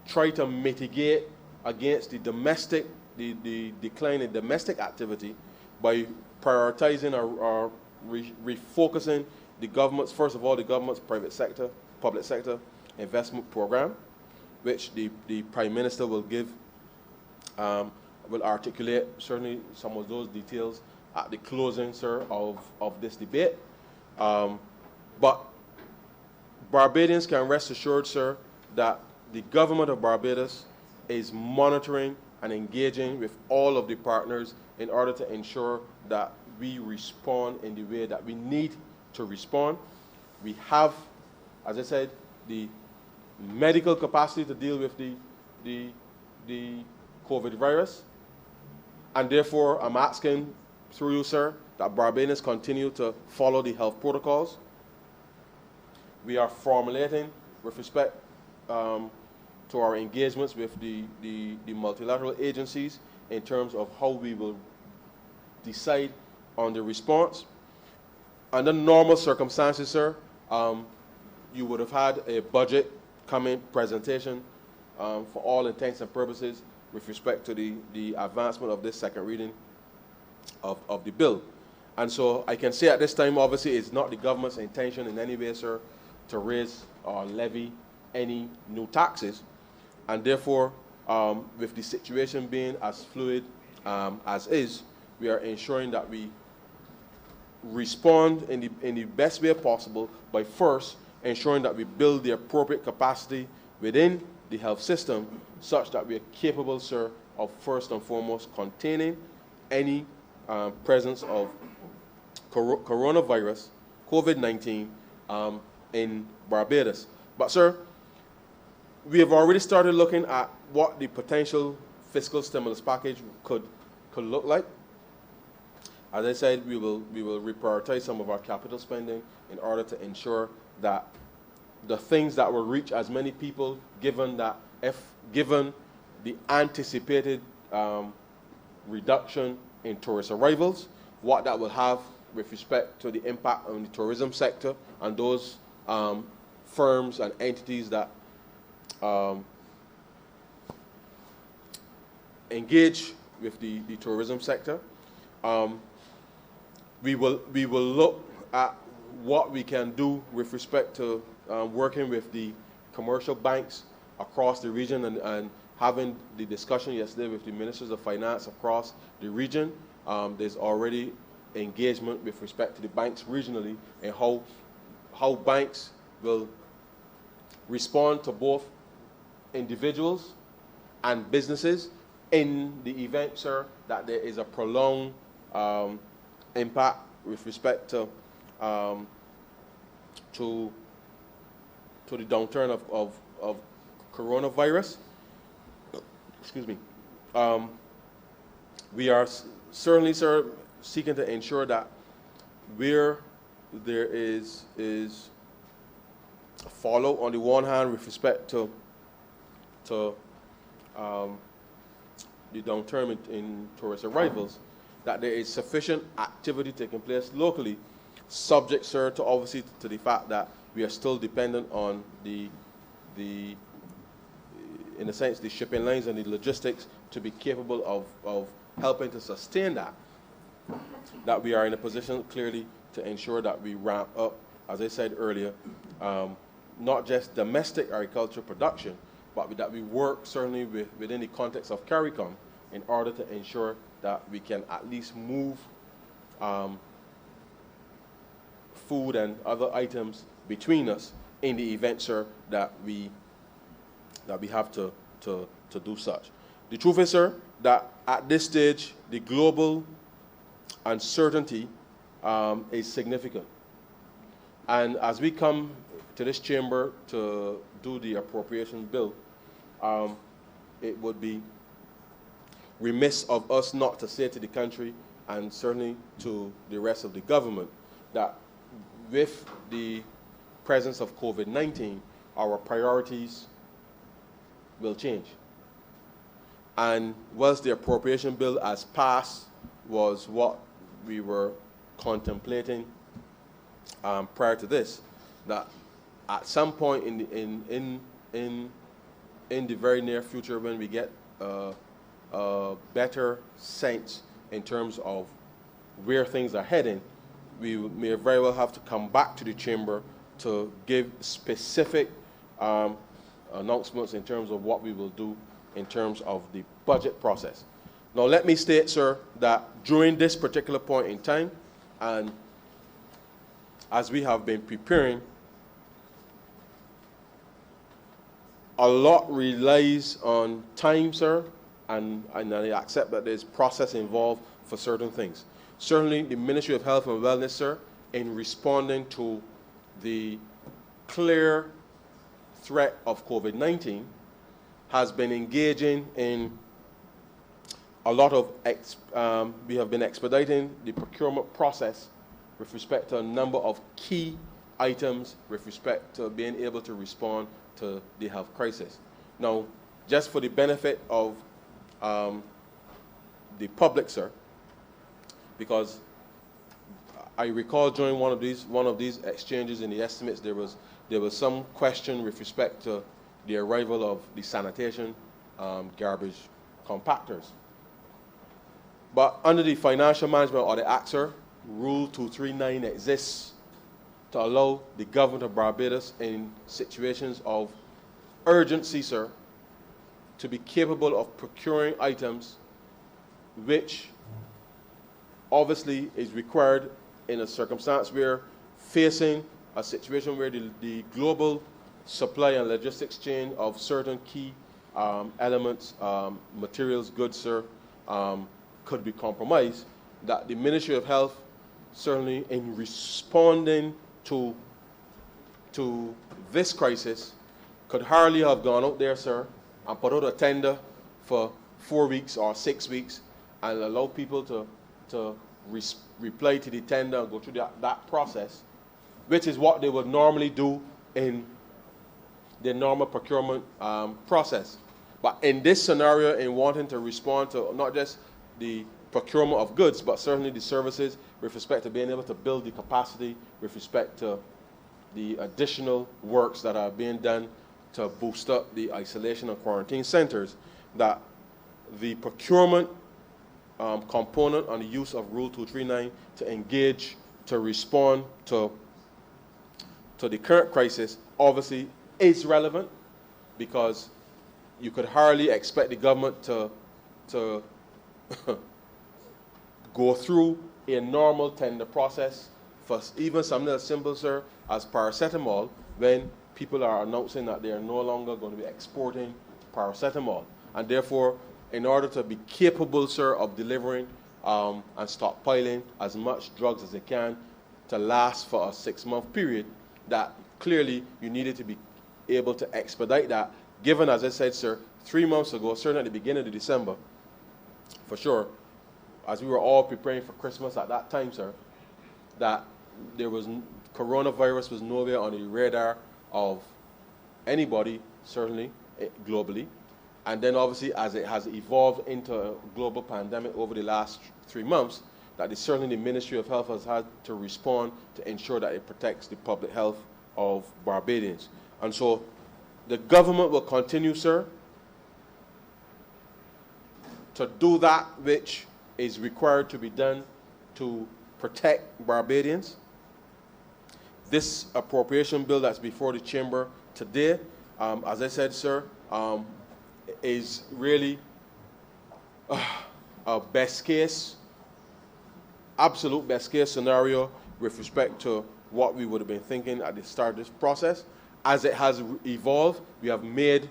try to mitigate against the decline in domestic activity by prioritizing or refocusing the government's, first of all, the government's public sector investment program, which the Prime Minister will articulate certainly some of those details at the closing, sir, of this debate. But Barbadians can rest assured, sir, that the government of Barbados is monitoring and engaging with all of the partners in order to ensure that we respond in the way that we need to respond. We have, as I said, the medical capacity to deal with the COVID virus, and therefore I'm asking through you, sir, that Barbadians continue to follow the health protocols. We are formulating, with respect to our engagements with the multilateral agencies, in terms of how we will decide on the response. Under normal circumstances, sir, you would have had a budget presentation for all intents and purposes with respect to the advancement of this second reading of the bill. And so I can say at this time, obviously, it's not the government's intention in any way, sir, to raise or levy any new taxes. And therefore, with the situation being as fluid as is, we are ensuring that we respond in the best way possible by first ensuring that we build the appropriate capacity within the health system such that we are capable, sir, of first and foremost containing any presence of coronavirus, COVID-19, in Barbados. But, sir, we have already started looking at what the potential fiscal stimulus package could look like. As I said, we will reprioritize some of our capital spending in order to ensure that the things that will reach as many people, given the anticipated reduction in tourist arrivals, what that will have with respect to the impact on the tourism sector and those firms and entities that engage with the tourism sector. We will look at what we can do with respect to working with the commercial banks across the region and having the discussion yesterday with the ministers of finance across the region. There's already engagement with respect to the banks regionally and how banks will respond to both individuals and businesses in the event, sir, that there is a prolonged impact with respect to the downturn of coronavirus. Excuse me. We are certainly, sir, seeking to ensure that where there is a follow on the one hand with respect to the downturn in tourist arrivals, that there is sufficient activity taking place locally, subject, sir, to obviously to the fact that we are still dependent on the in a sense, the shipping lines and the logistics to be capable of helping to sustain that we are in a position clearly to ensure that we ramp up, as I said earlier, not just domestic agriculture production, but that we work certainly within the context of CARICOM in order to ensure that we can at least move food and other items between us in the event, sir, that we have to do such. The truth is, sir, that at this stage, the global uncertainty is significant. And as we come to this chamber to do the appropriation bill, it would be remiss of us not to say to the country and certainly to the rest of the government that with the presence of COVID-19, our priorities will change. And whilst the appropriation bill as passed was what we were contemplating prior to this, that at some point in the very near future, when we get a better sense in terms of where things are heading, we may very well have to come back to the chamber to give specific announcements in terms of what we will do in terms of the budget process. Now, let me state, sir, that during this particular point in time, and as we have been preparing, a lot relies on time, sir, and I accept that there's process involved for certain things. Certainly, the Ministry of Health and Wellness, sir, in responding to the clear threat of COVID-19, has been engaging in a lot of, we have been expediting the procurement process with respect to a number of key items with respect to being able to respond to the health crisis. Now, just for the benefit of the public, sir, because I recall during one of these exchanges in the estimates, there was some question with respect to the arrival of the sanitation garbage compactors. But under the Financial Management or the Act, sir, Rule 239 exists to allow the government of Barbados in situations of urgency, sir, to be capable of procuring items which obviously is required in a circumstance where facing a situation where the global supply and logistics chain of certain key elements, materials, goods, sir, could be compromised, that the Ministry of Health, certainly in responding to this crisis, could hardly have gone out there, sir, and put out a tender for 4 weeks or 6 weeks and allow people to reply to the tender and go through that process, which is what they would normally do in the normal procurement process. But in this scenario, in wanting to respond to not just the procurement of goods, but certainly the services with respect to being able to build the capacity with respect to the additional works that are being done to boost up the isolation and quarantine centers, that the procurement component on the use of Rule 239 to engage, to respond to the current crisis obviously is relevant, because you could hardly expect the government to go through a normal tender process for even something as simple, sir, as paracetamol, when people are announcing that they are no longer going to be exporting paracetamol. And therefore, in order to be capable, sir, of delivering and stockpiling as much drugs as they can to last for a 6-month period, that clearly you needed to be able to expedite that, given, as I said, sir, 3 months ago, certainly at the beginning of December, for sure, as we were all preparing for Christmas at that time, sir, that coronavirus was nowhere on the radar of anybody, certainly globally. And then obviously, as it has evolved into a global pandemic over the last 3 months, that certainly the Ministry of Health has had to respond to ensure that it protects the public health of Barbadians. And so the government will continue, sir, to do that which is required to be done to protect Barbadians. This appropriation bill that's before the chamber today, as I said, sir, is really a best case, absolute best case scenario with respect to what we would have been thinking at the start of this process. As it has evolved, we have made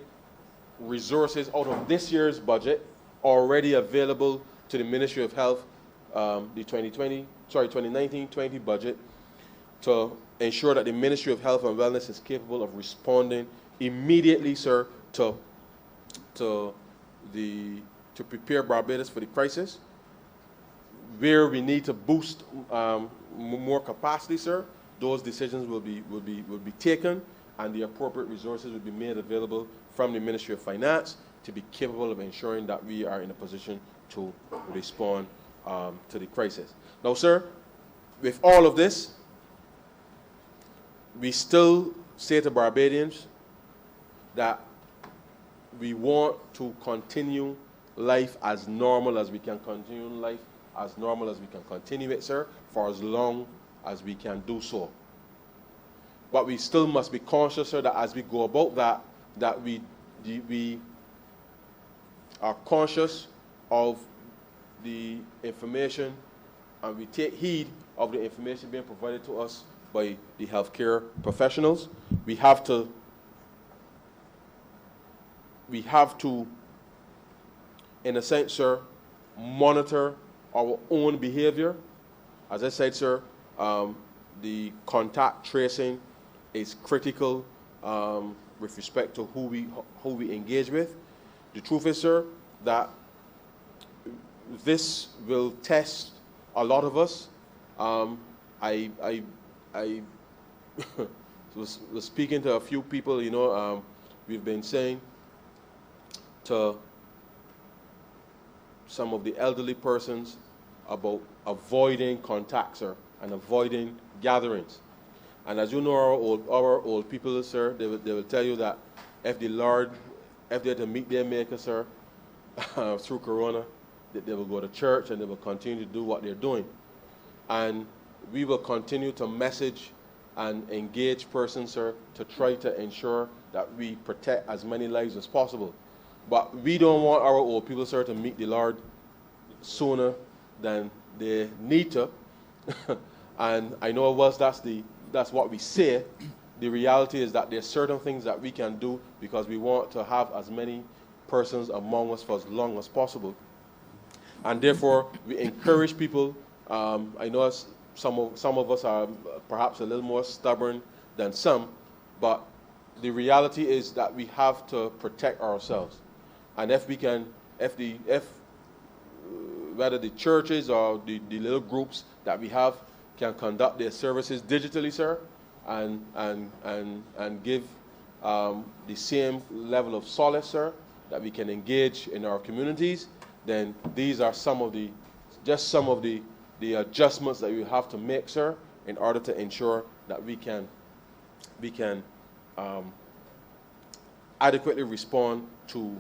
resources out of this year's budget already available to the Ministry of Health, the 2019-20 budget, to ensure that the Ministry of Health and Wellness is capable of responding immediately, sir, to prepare Barbados for the crisis. Where we need to boost more capacity, sir, those decisions will be taken, and the appropriate resources will be made available from the Ministry of Finance to be capable of ensuring that we are in a position to respond to the crisis. Now, sir, with all of this, we still say to Barbadians that we want to continue life as normal as we can continue life, as normal as we can continue it, sir, for as long as we can do so. But we still must be conscious, sir, that as we go about that we are conscious of the information, and we take heed of the information being provided to us by the healthcare professionals. We have to, in a sense, sir, monitor our own behavior. As I said, sir, the contact tracing is critical with respect to who we engage with. The truth is, sir, that this will test a lot of us. I was speaking to a few people, we've been saying to some of the elderly persons about avoiding contacts, sir, and avoiding gatherings. And as you know, our old people, sir, they will tell you that if they're to meet their maker, sir, through Corona, that they will go to church and they will continue to do what they're doing. And we will continue to message and engage persons, sir, to try to ensure that we protect as many lives as possible. But we don't want our old people, sir, to meet the Lord sooner than they need to. And I know that's what we say, the reality is that there's certain things that we can do because we want to have as many persons among us for as long as possible. And therefore, we encourage people. I know some of us are perhaps a little more stubborn than some, but the reality is that we have to protect ourselves. And if we can, whether the churches or the little groups that we have can conduct their services digitally, sir, and give the same level of solace, sir, that we can engage in our communities, then these are some of the adjustments that we have to make, sir, in order to ensure that we can adequately respond to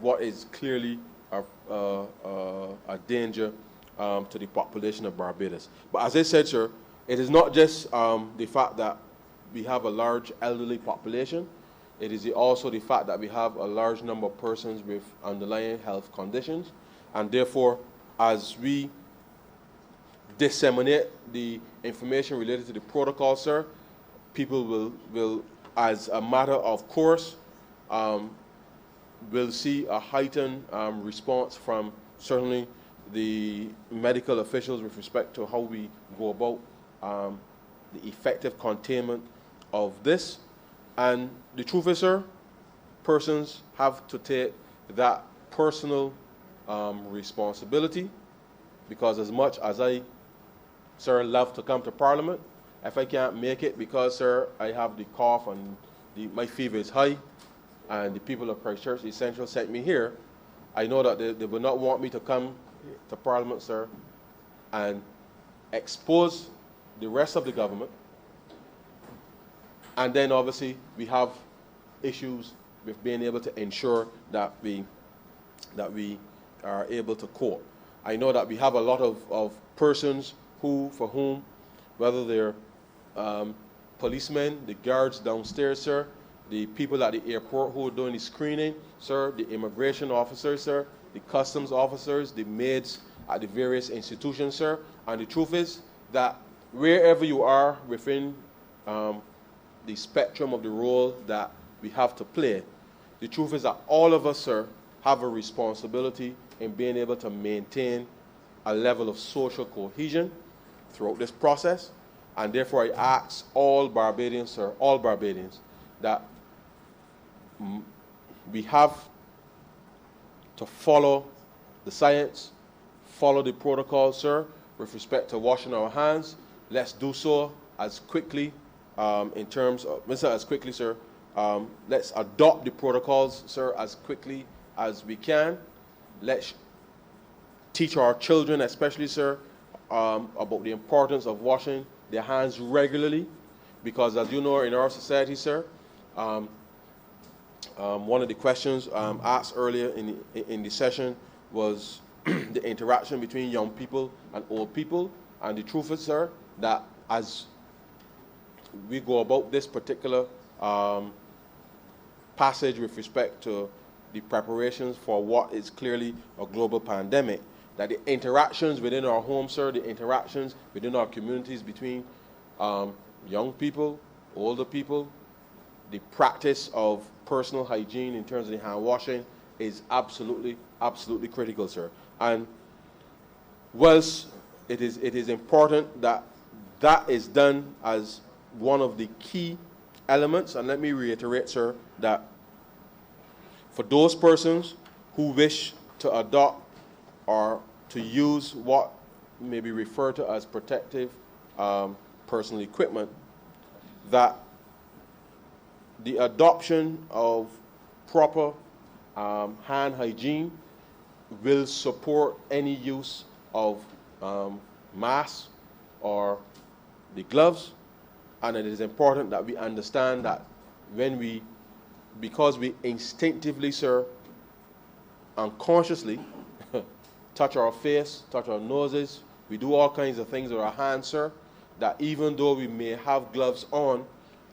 what is clearly a danger to the population of Barbados. But as I said, sir, it is not just the fact that we have a large elderly population. It is also the fact that we have a large number of persons with underlying health conditions. And therefore, as we disseminate the information related to the protocol, sir, people will as a matter of course, will see a heightened response from certainly the medical officials with respect to how we go about the effective containment of this. And the truth is, sir, persons have to take that personal responsibility, because as much as I, sir, love to come to Parliament, if I can't make it because, sir, I have the cough and my fever is high, and the people of Christchurch Essential sent me here, I know that they would not want me to come to Parliament, sir, and expose the rest of the government. And then obviously we have issues with being able to ensure that we are able to cope. I know that we have a lot of persons for whom, whether they're policemen, the guards downstairs, sir, the people at the airport who are doing the screening, sir, the immigration officers, sir, the customs officers, the maids at the various institutions, sir. And the truth is that wherever you are within the spectrum of the role that we have to play, the truth is that all of us, sir, have a responsibility in being able to maintain a level of social cohesion throughout this process. And therefore I ask all Barbadians, sir, all Barbadians, that we have to follow the science, follow the protocol, sir, with respect to washing our hands. Let's do so as quickly, sir. Let's adopt the protocols, sir, as quickly as we can. Let's teach our children, especially, sir, about the importance of washing their hands regularly, because as you know, in our society, sir, one of the questions asked earlier in the session was the interaction between young people and old people. And the truth is, sir, that as we go about this particular passage with respect to the preparations for what is clearly a global pandemic, that the interactions within our homes, sir, the interactions within our communities between young people, older people, the practice of personal hygiene in terms of the hand washing is absolutely, absolutely critical, sir. And whilst it is important that that is done as one of the key elements, and let me reiterate, sir, that for those persons who wish to adopt or to use what may be referred to as protective personal equipment, that the adoption of proper hand hygiene will support any use of masks or the gloves. And it is important that we understand that because we instinctively, sir, unconsciously touch our face, touch our noses, we do all kinds of things with our hands, sir, that even though we may have gloves on,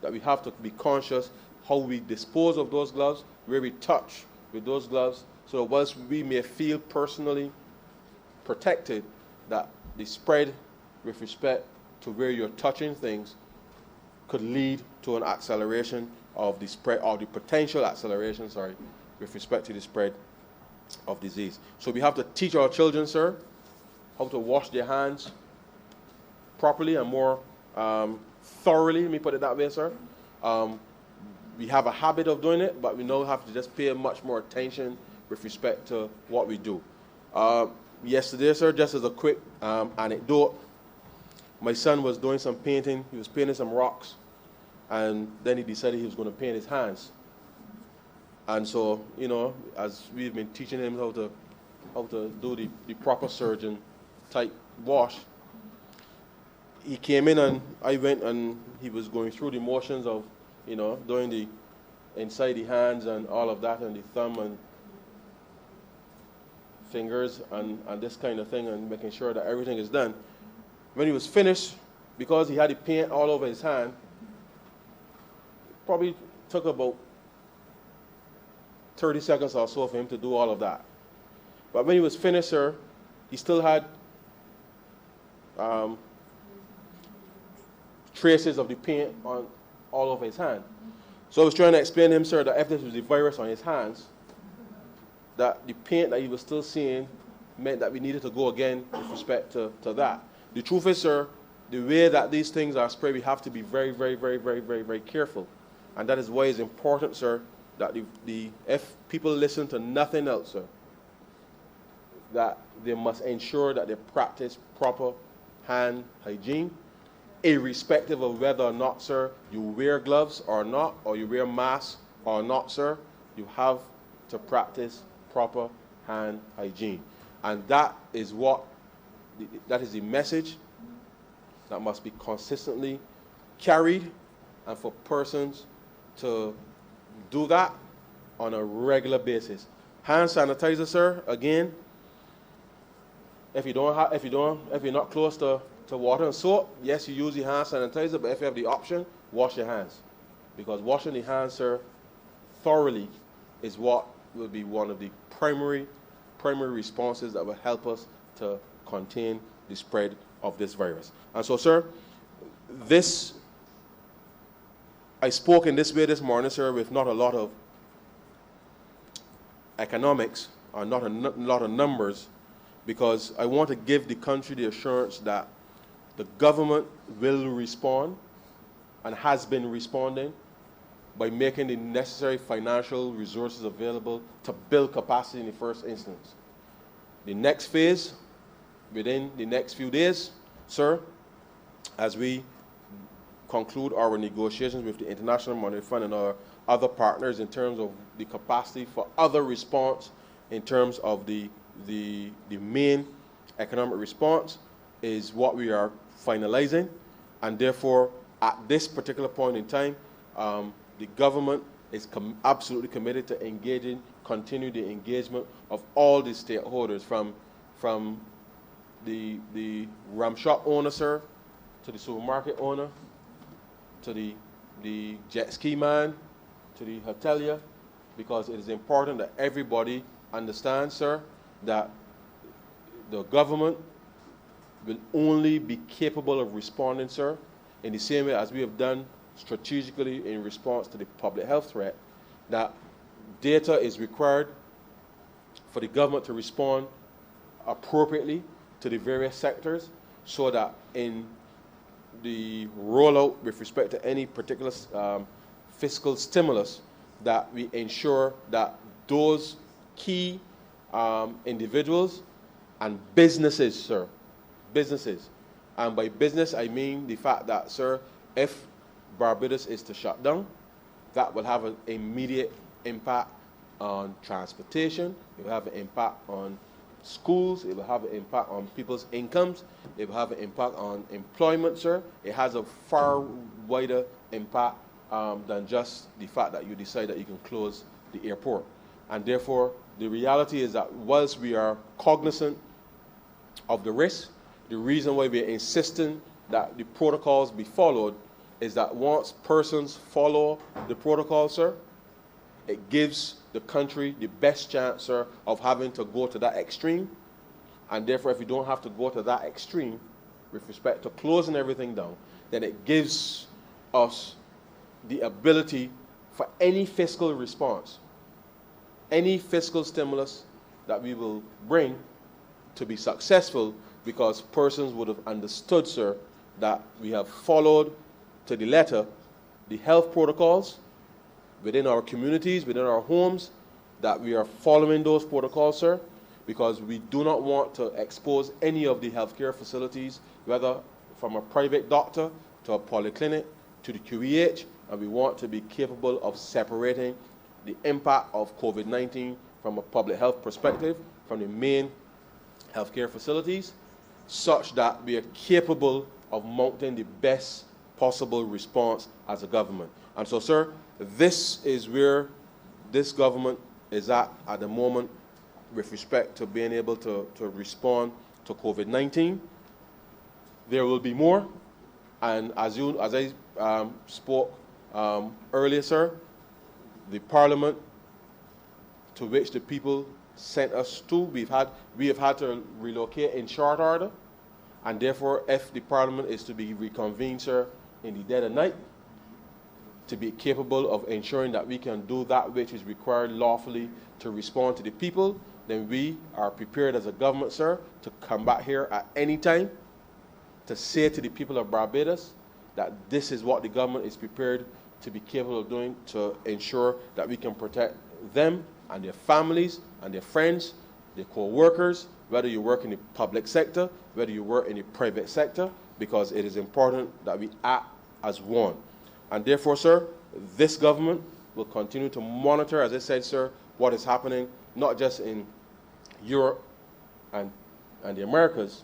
that we have to be conscious how we dispose of those gloves, where we touch with those gloves, so that whilst we may feel personally protected, that the spread with respect to where you're touching things could lead to an acceleration of the spread, or the potential acceleration, with respect to the spread of disease. So we have to teach our children, sir, how to wash their hands properly and more thoroughly, let me put it that way, sir. We have a habit of doing it, but we now have to just pay much more attention with respect to what we do. Yesterday, sir, just as a quick anecdote, my son was doing some painting. He was painting some rocks, and then he decided he was going to paint his hands. And so, you know, as we've been teaching him how to do the proper surgeon type wash, he came in and I went and he was going through the motions of, you know, doing the inside the hands and all of that, and the thumb and fingers and this kind of thing, and making sure that everything is done. When he was finished, because he had the paint all over his hand, probably took about 30 seconds or so for him to do all of that. But when he was finished, sir, he still had traces of the paint on all over his hand. So I was trying to explain to him, sir, that if this was the virus on his hands, that the paint that he was still seeing meant that we needed to go again with respect to that. The truth is, sir, the way that these things are sprayed, we have to be very, very, very, very, very, very careful. And that is why it's important, sir, that if people listen to nothing else, sir, that they must ensure that they practice proper hand hygiene, irrespective of whether or not, sir, you wear gloves or not, or you wear masks or not, sir. You have to practice proper hand hygiene. And that is the message that must be consistently carried, and for persons to do that on a regular basis. Hand sanitizer, sir, again, if you're not close to water and soap, yes, you use the hand sanitizer, but if you have the option, wash your hands. Because washing the hands, sir, thoroughly is what will be one of the primary responses that will help us to contain the spread of this virus. And so, sir, I spoke in this way this morning, sir, with not a lot of economics or not a lot of numbers, because I want to give the country the assurance that the government will respond and has been responding by making the necessary financial resources available to build capacity in the first instance. The next phase, within the next few days, sir, as we conclude our negotiations with the International Monetary Fund and our other partners in terms of the capacity for other response, in terms of the main economic response, is what we are finalizing. And therefore, at this particular point in time, the government is absolutely committed to continue the engagement of all the stakeholders, from the ram shop owner, sir, to the supermarket owner, to the jet ski man, to the hotelier, because it is important that everybody understands, sir, that the government will only be capable of responding, sir, in the same way as we have done strategically in response to the public health threat, that data is required for the government to respond appropriately to the various sectors, so that in the rollout with respect to any particular fiscal stimulus, that we ensure that those key individuals and businesses, sir, businesses, and by business I mean the fact that, sir, if Barbados is to shut down, that will have an immediate impact on transportation, it will have an impact on schools, it will have an impact on people's incomes, it will have an impact on employment, sir. It has a far wider impact than just the fact that you decide that you can close the airport. And therefore, the reality is that whilst we are cognizant of the risk, the reason why we are insisting that the protocols be followed is that once persons follow the protocol, sir, it gives the country the best chance, sir, of having to go to that extreme. And therefore, if you don't have to go to that extreme with respect to closing everything down, then it gives us the ability for any fiscal response, any fiscal stimulus that we will bring to be successful, because persons would have understood, sir, that we have followed to the letter the health protocols within our communities, within our homes, that we are following those protocols, sir, because we do not want to expose any of the healthcare facilities, whether from a private doctor to a polyclinic to the QEH, and we want to be capable of separating the impact of COVID-19 from a public health perspective from the main healthcare facilities, such that we are capable of mounting the best possible response as a government. And so, sir, this is where this government is at the moment with respect to being able to respond to COVID-19. There will be more, and as I spoke earlier, sir, the Parliament to which the people sent us to, we have had to relocate in short order, and therefore, if the Parliament is to be reconvened, sir, in the dead of night, to be capable of ensuring that we can do that which is required lawfully to respond to the people, then we are prepared as a government, sir, to come back here at any time to say to the people of Barbados that this is what the government is prepared to be capable of doing to ensure that we can protect them and their families and their friends, their co-workers, whether you work in the public sector, whether you work in the private sector, because it is important that we act as one. And therefore, sir, this government will continue to monitor, as I said, sir, what is happening, not just in Europe and the Americas,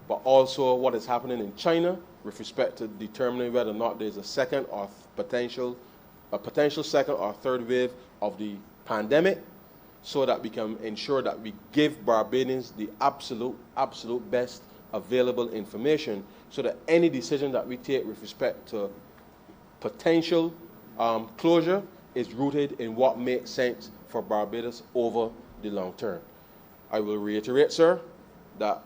but also what is happening in China with respect to determining whether or not there's a second or potential second or third wave of the pandemic, so that we can ensure that we give Barbadians the absolute best available information, so that any decision that we take with respect to potential closure is rooted in what makes sense for Barbados over the long term. I will reiterate, sir, that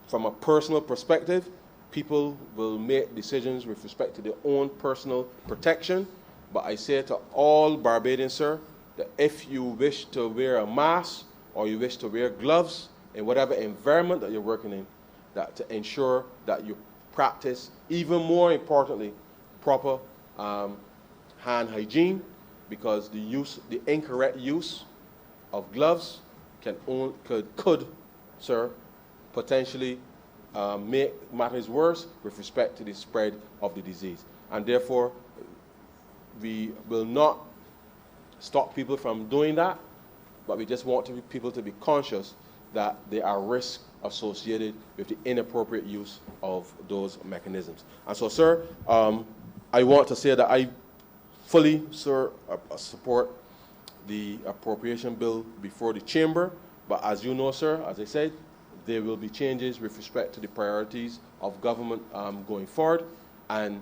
from a personal perspective, people will make decisions with respect to their own personal protection, but I say to all Barbadians, sir, that if you wish to wear a mask or you wish to wear gloves in whatever environment that you're working in, that to ensure that you practice, even more importantly, proper hand hygiene, because the incorrect use of gloves could, sir, potentially make matters worse with respect to the spread of the disease. And therefore, we will not stop people from doing that, but we just want people to be conscious that there are risks associated with the inappropriate use of those mechanisms. And so, sir, I want to say that I fully, sir, support the appropriation bill before the chamber, but as you know, sir, as I said, there will be changes with respect to the priorities of government going forward, and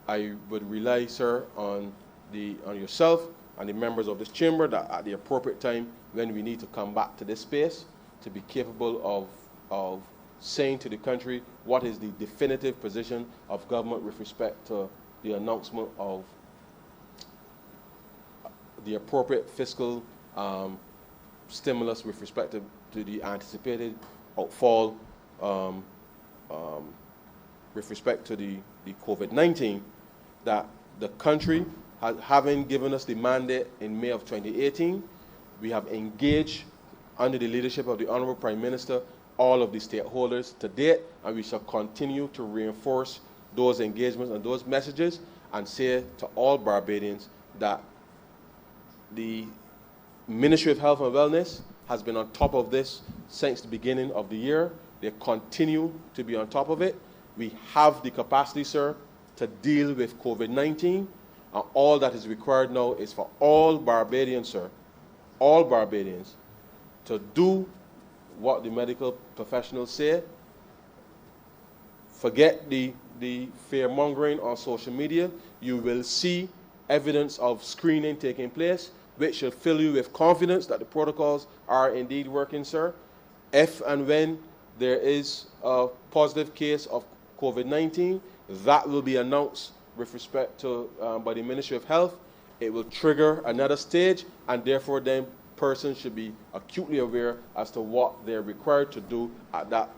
I would rely, sir, on yourself and the members of this chamber that at the appropriate time, when we need to come back to this space, to be capable of saying to the country what is the definitive position of government with respect to the announcement of the appropriate fiscal stimulus with respect to the anticipated outfall with respect to the COVID-19, that the country, having given us the mandate in May of 2018, we have engaged under the leadership of the Honorable Prime Minister all of the stakeholders to date, and we shall continue to reinforce those engagements and those messages and say to all Barbadians that the Ministry of Health and Wellness has been on top of this since the beginning of the year. They continue to be on top of it. We have the capacity, sir, to deal with COVID-19, and all that is required now is for all Barbadians, sir, all Barbadians, to do what the medical professionals say. Forget the fear-mongering on social media. You will see evidence of screening taking place, which should fill you with confidence that the protocols are indeed working, sir. If and when there is a positive case of COVID-19, that will be announced with respect to by the Ministry of Health, it will trigger another stage, and therefore then persons should be acutely aware as to what they're required to do at that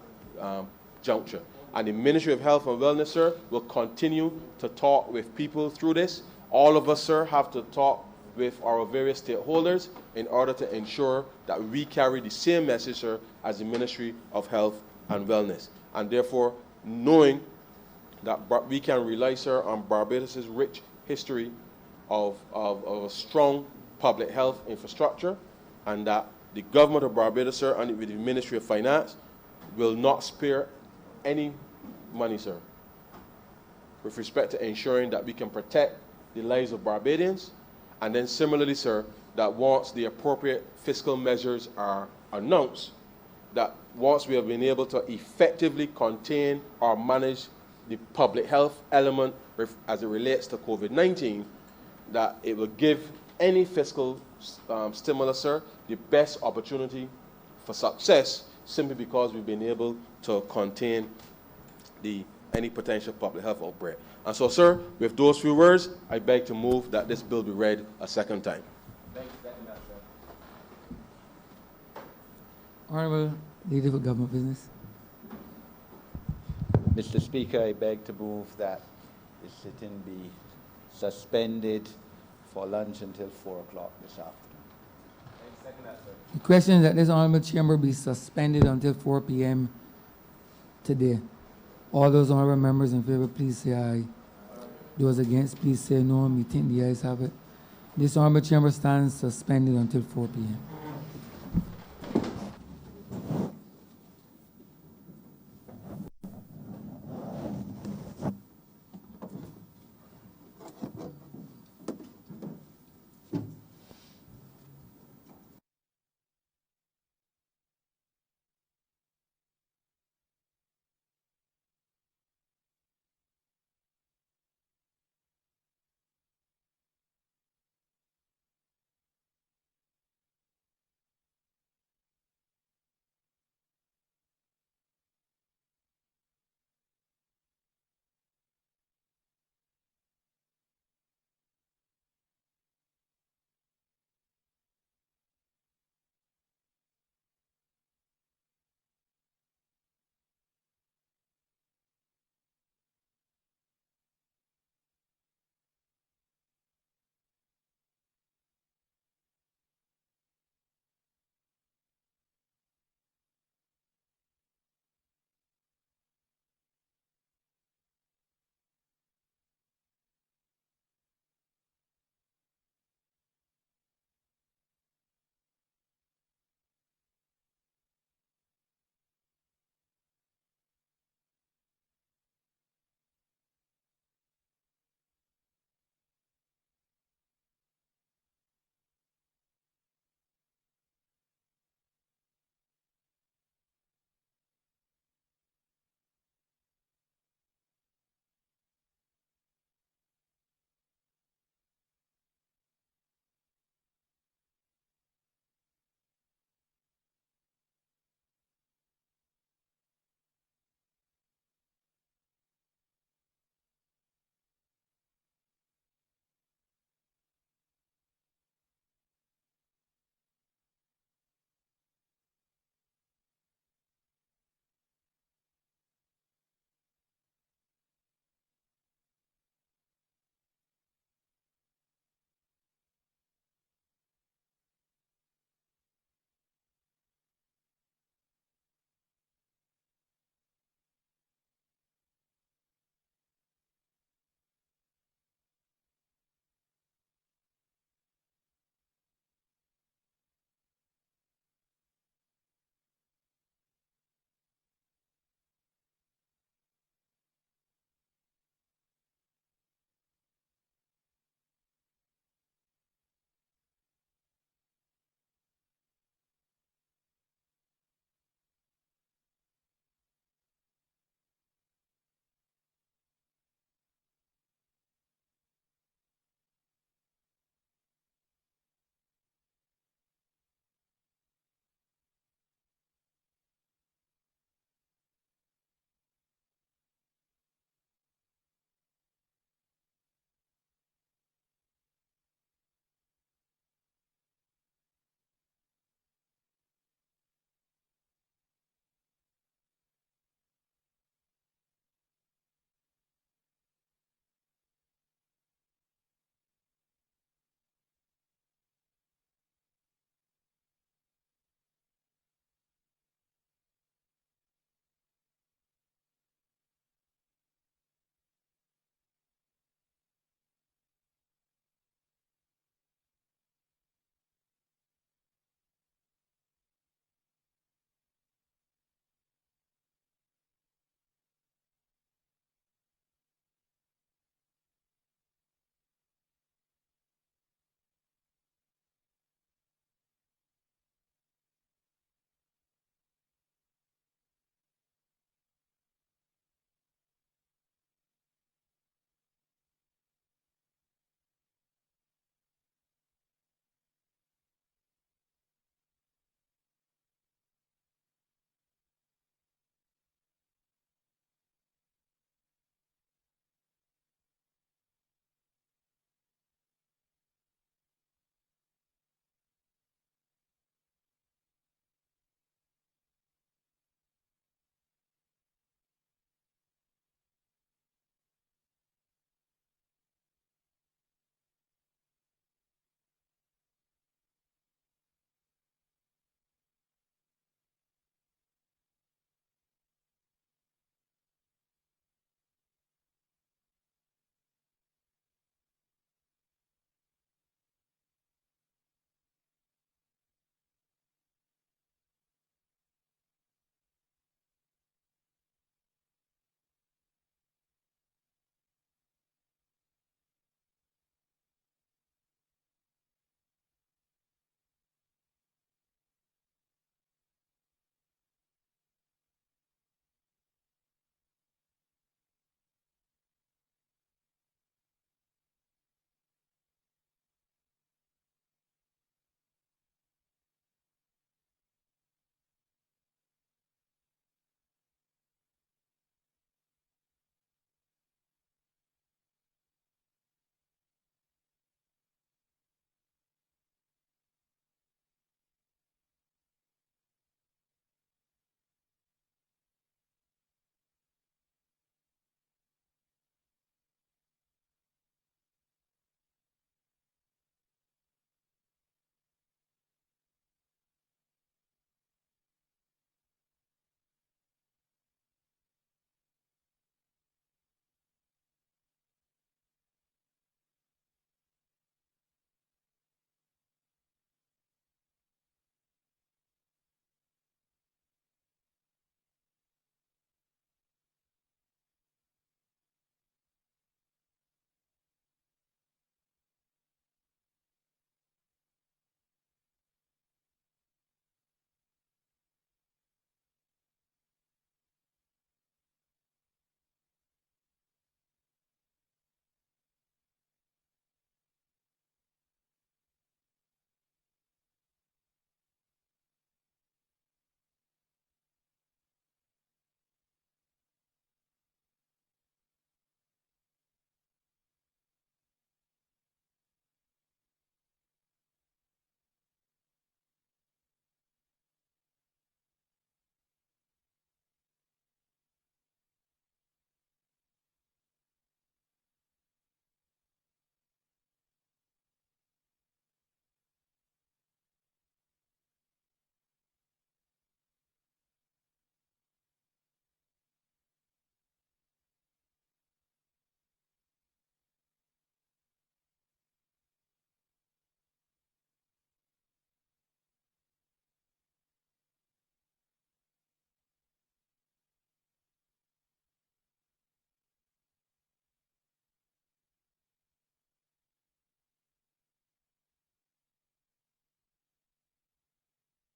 juncture. And the Ministry of Health and Wellness, sir, will continue to talk with people through this. All of us, sir, have to talk with our various stakeholders in order to ensure that we carry the same message, sir, as the Ministry of Health and Wellness. And therefore, knowing that we can rely, sir, on Barbados' rich history of a strong public health infrastructure, and that the government of Barbados, sir, and with the Ministry of Finance, will not spare any money, sir, with respect to ensuring that we can protect the lives of Barbadians. And then similarly, sir, that once the appropriate fiscal measures are announced, that once we have been able to effectively contain or manage the public health element as it relates to COVID-19, that it will give any fiscal stimulus, sir, the best opportunity for success, simply because we've been able to contain any potential public health outbreak. And so, sir, with those few words, I beg to move that this bill be read a second time. Thank you, sir. Honorable Leader for Government Business. Mr. Speaker, I beg to move that the sitting be suspended for lunch until 4 o'clock this afternoon. The question is that this honorable chamber be suspended until 4 p.m. today. All those honorable members in favor, please say aye. Those against, please say no. We think the ayes have it. This honorable chamber stands suspended until 4 p.m.